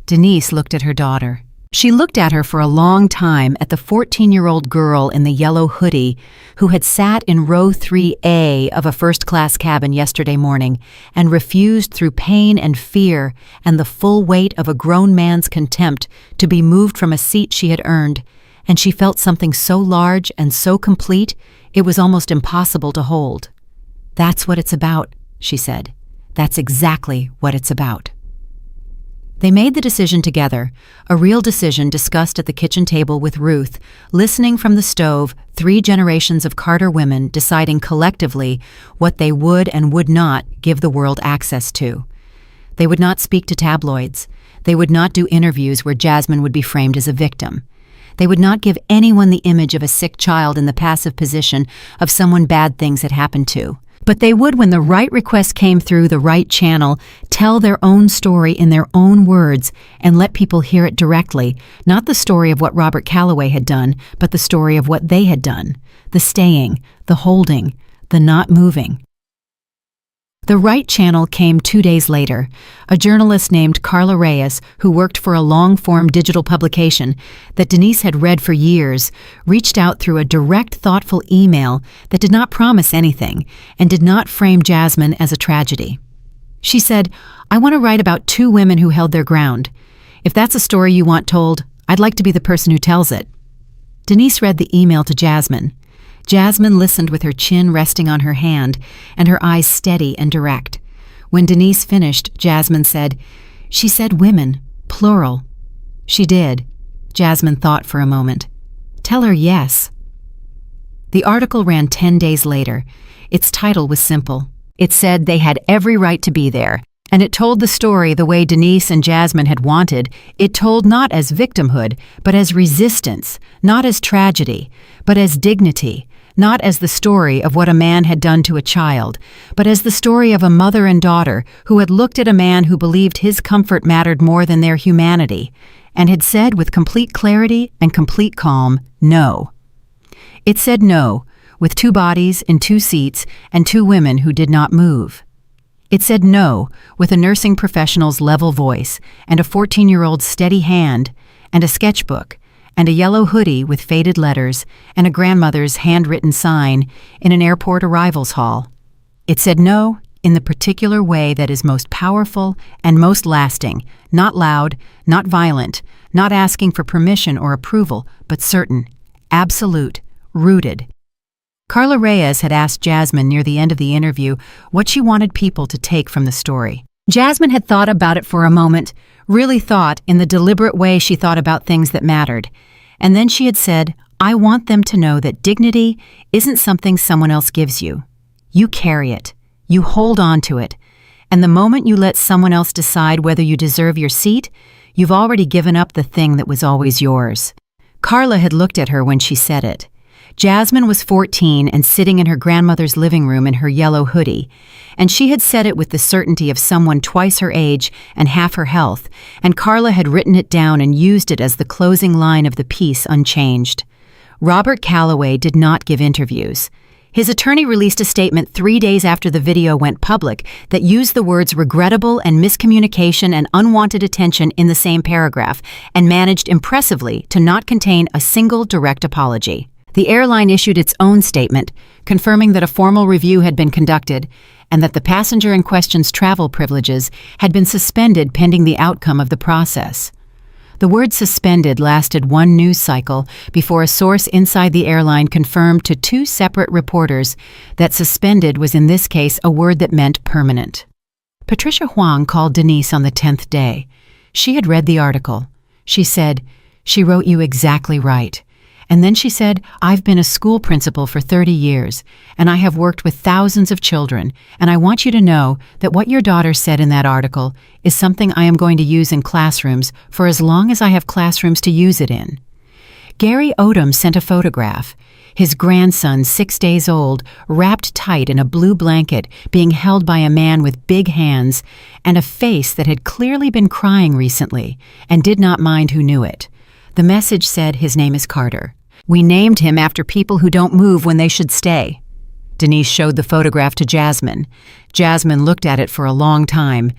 Denise looked at her daughter. She looked at her for a long time, at the 14-year-old girl in the yellow hoodie who had sat in row 3A of a first-class cabin yesterday morning and refused through pain and fear and the full weight of a grown man's contempt to be moved from a seat she had earned, and she felt something so large and so complete it was almost impossible to hold. "That's what it's about," she said. "That's exactly what it's about." They made the decision together, a real decision discussed at the kitchen table with Ruth, listening from the stove, 3 generations of Carter women deciding collectively what they would and would not give the world access to. They would not speak to tabloids. They would not do interviews where Jasmine would be framed as a victim. They would not give anyone the image of a sick child in the passive position of someone bad things had happened to. But they would, when the right request came through the right channel, tell their own story in their own words and let people hear it directly, not the story of what Robert Calloway had done, but the story of what they had done, the staying, the holding, the not moving. The right channel came 2 days later. A journalist named Carla Reyes, who worked for a long-form digital publication that Denise had read for years, reached out through a direct, thoughtful email that did not promise anything and did not frame Jasmine as a tragedy. She said, "I want to write about 2 women who held their ground. If that's a story you want told, I'd like to be the person who tells it." Denise read the email to Jasmine. Jasmine listened with her chin resting on her hand and her eyes steady and direct. When Denise finished, Jasmine said, "She said women, plural." "She did." Jasmine thought for a moment. "Tell her yes." The article ran 10 days later. Its title was simple. It said they had every right to be there, and it told the story the way Denise and Jasmine had wanted. It told not as victimhood, but as resistance, not as tragedy, but as dignity, not as the story of what a man had done to a child, but as the story of a mother and daughter who had looked at a man who believed his comfort mattered more than their humanity, and had said with complete clarity and complete calm, no. It said no, with 2 bodies in 2 seats and 2 women who did not move. It said no, with a nursing professional's level voice and a 14-year-old's steady hand and a sketchbook and a yellow hoodie with faded letters and a grandmother's handwritten sign in an airport arrivals hall. It said no in the particular way that is most powerful and most lasting, not loud, not violent, not asking for permission or approval, but certain, absolute, rooted. Carla Reyes had asked Jasmine near the end of the interview what she wanted people to take from the story. Jasmine had thought about it for a moment, really thought in the deliberate way she thought about things that mattered. And then she had said, I want them to know that dignity isn't something someone else gives you. You carry it. You hold on to it. And the moment you let someone else decide whether you deserve your seat, you've already given up the thing that was always yours. Carla had looked at her when she said it. Jasmine was 14 and sitting in her grandmother's living room in her yellow hoodie, and she had said it with the certainty of someone twice her age and half her health, and Carla had written it down and used it as the closing line of the piece unchanged. Robert Calloway did not give interviews. His attorney released a statement 3 days after the video went public that used the words regrettable and miscommunication and unwanted attention in the same paragraph, and managed impressively to not contain a single direct apology. The airline issued its own statement, confirming that a formal review had been conducted and that the passenger in question's travel privileges had been suspended pending the outcome of the process. The word suspended lasted one news cycle before a source inside the airline confirmed to 2 separate reporters that suspended was in this case a word that meant permanent. Patricia Huang called Denise on the 10th day. She had read the article. She said, "She wrote you exactly right." And then she said, "I've been a school principal for 30 years, and I have worked with thousands of children, and I want you to know that what your daughter said in that article is something I am going to use in classrooms for as long as I have classrooms to use it in." Gary Odom sent a photograph. His grandson, 6 days old, wrapped tight in a blue blanket, being held by a man with big hands and a face that had clearly been crying recently and did not mind who knew it. The message said his name is Carter. We named him after people who don't move when they should stay. Denise showed the photograph to Jasmine. Jasmine looked at it for a long time.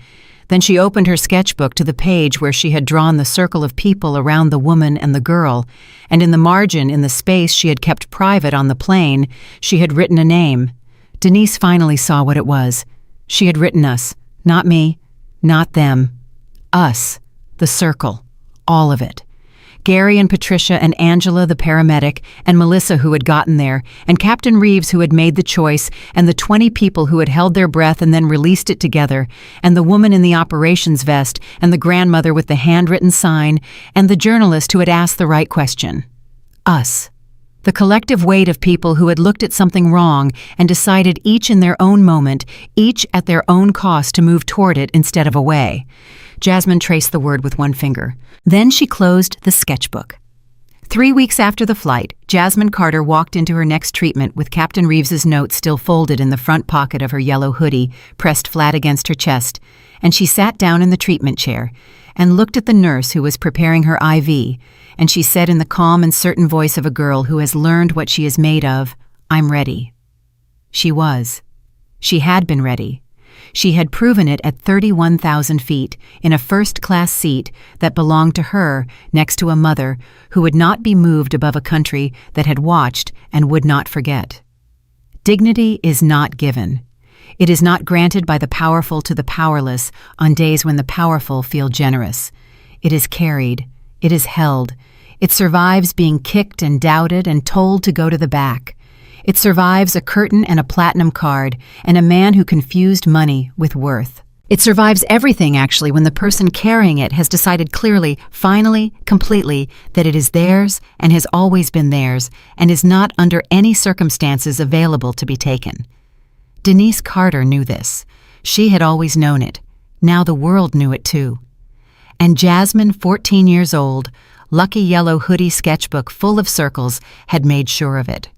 Then she opened her sketchbook to the page where she had drawn the circle of people around the woman and the girl, and in the margin, in the space she had kept private on the plane, she had written a name. Denise finally saw what it was. She had written us. Not me, not them. Us. The circle. All of it. Gary and Patricia and Angela, the paramedic, and Melissa, who had gotten there, and Captain Reeves, who had made the choice, and the 20 people who had held their breath and then released it together, and the woman in the operations vest, and the grandmother with the handwritten sign, and the journalist who had asked the right question. Us. The collective weight of people who had looked at something wrong and decided each in their own moment, each at their own cost to move toward it instead of away. Jasmine traced the word with one finger. Then she closed the sketchbook. 3 weeks after the flight, Jasmine Carter walked into her next treatment with Captain Reeves's note still folded in the front pocket of her yellow hoodie, pressed flat against her chest, and she sat down in the treatment chair and looked at the nurse who was preparing her IV, and she said in the calm and certain voice of a girl who has learned what she is made of, "I'm ready." She was. She had been ready. She had proven it at 31,000 feet in a first-class seat that belonged to her next to a mother who would not be moved above a country that had watched and would not forget. Dignity is not given. It is not granted by the powerful to the powerless on days when the powerful feel generous. It is carried. It is held. It survives being kicked and doubted and told to go to the back. It survives a curtain and a platinum card and a man who confused money with worth. It survives everything, actually, when the person carrying it has decided clearly, finally, completely, that it is theirs and has always been theirs and is not under any circumstances available to be taken. Denise Carter knew this. She had always known it. Now the world knew it too. And Jasmine, 14 years old, lucky yellow hoodie sketchbook full of circles, had made sure of it.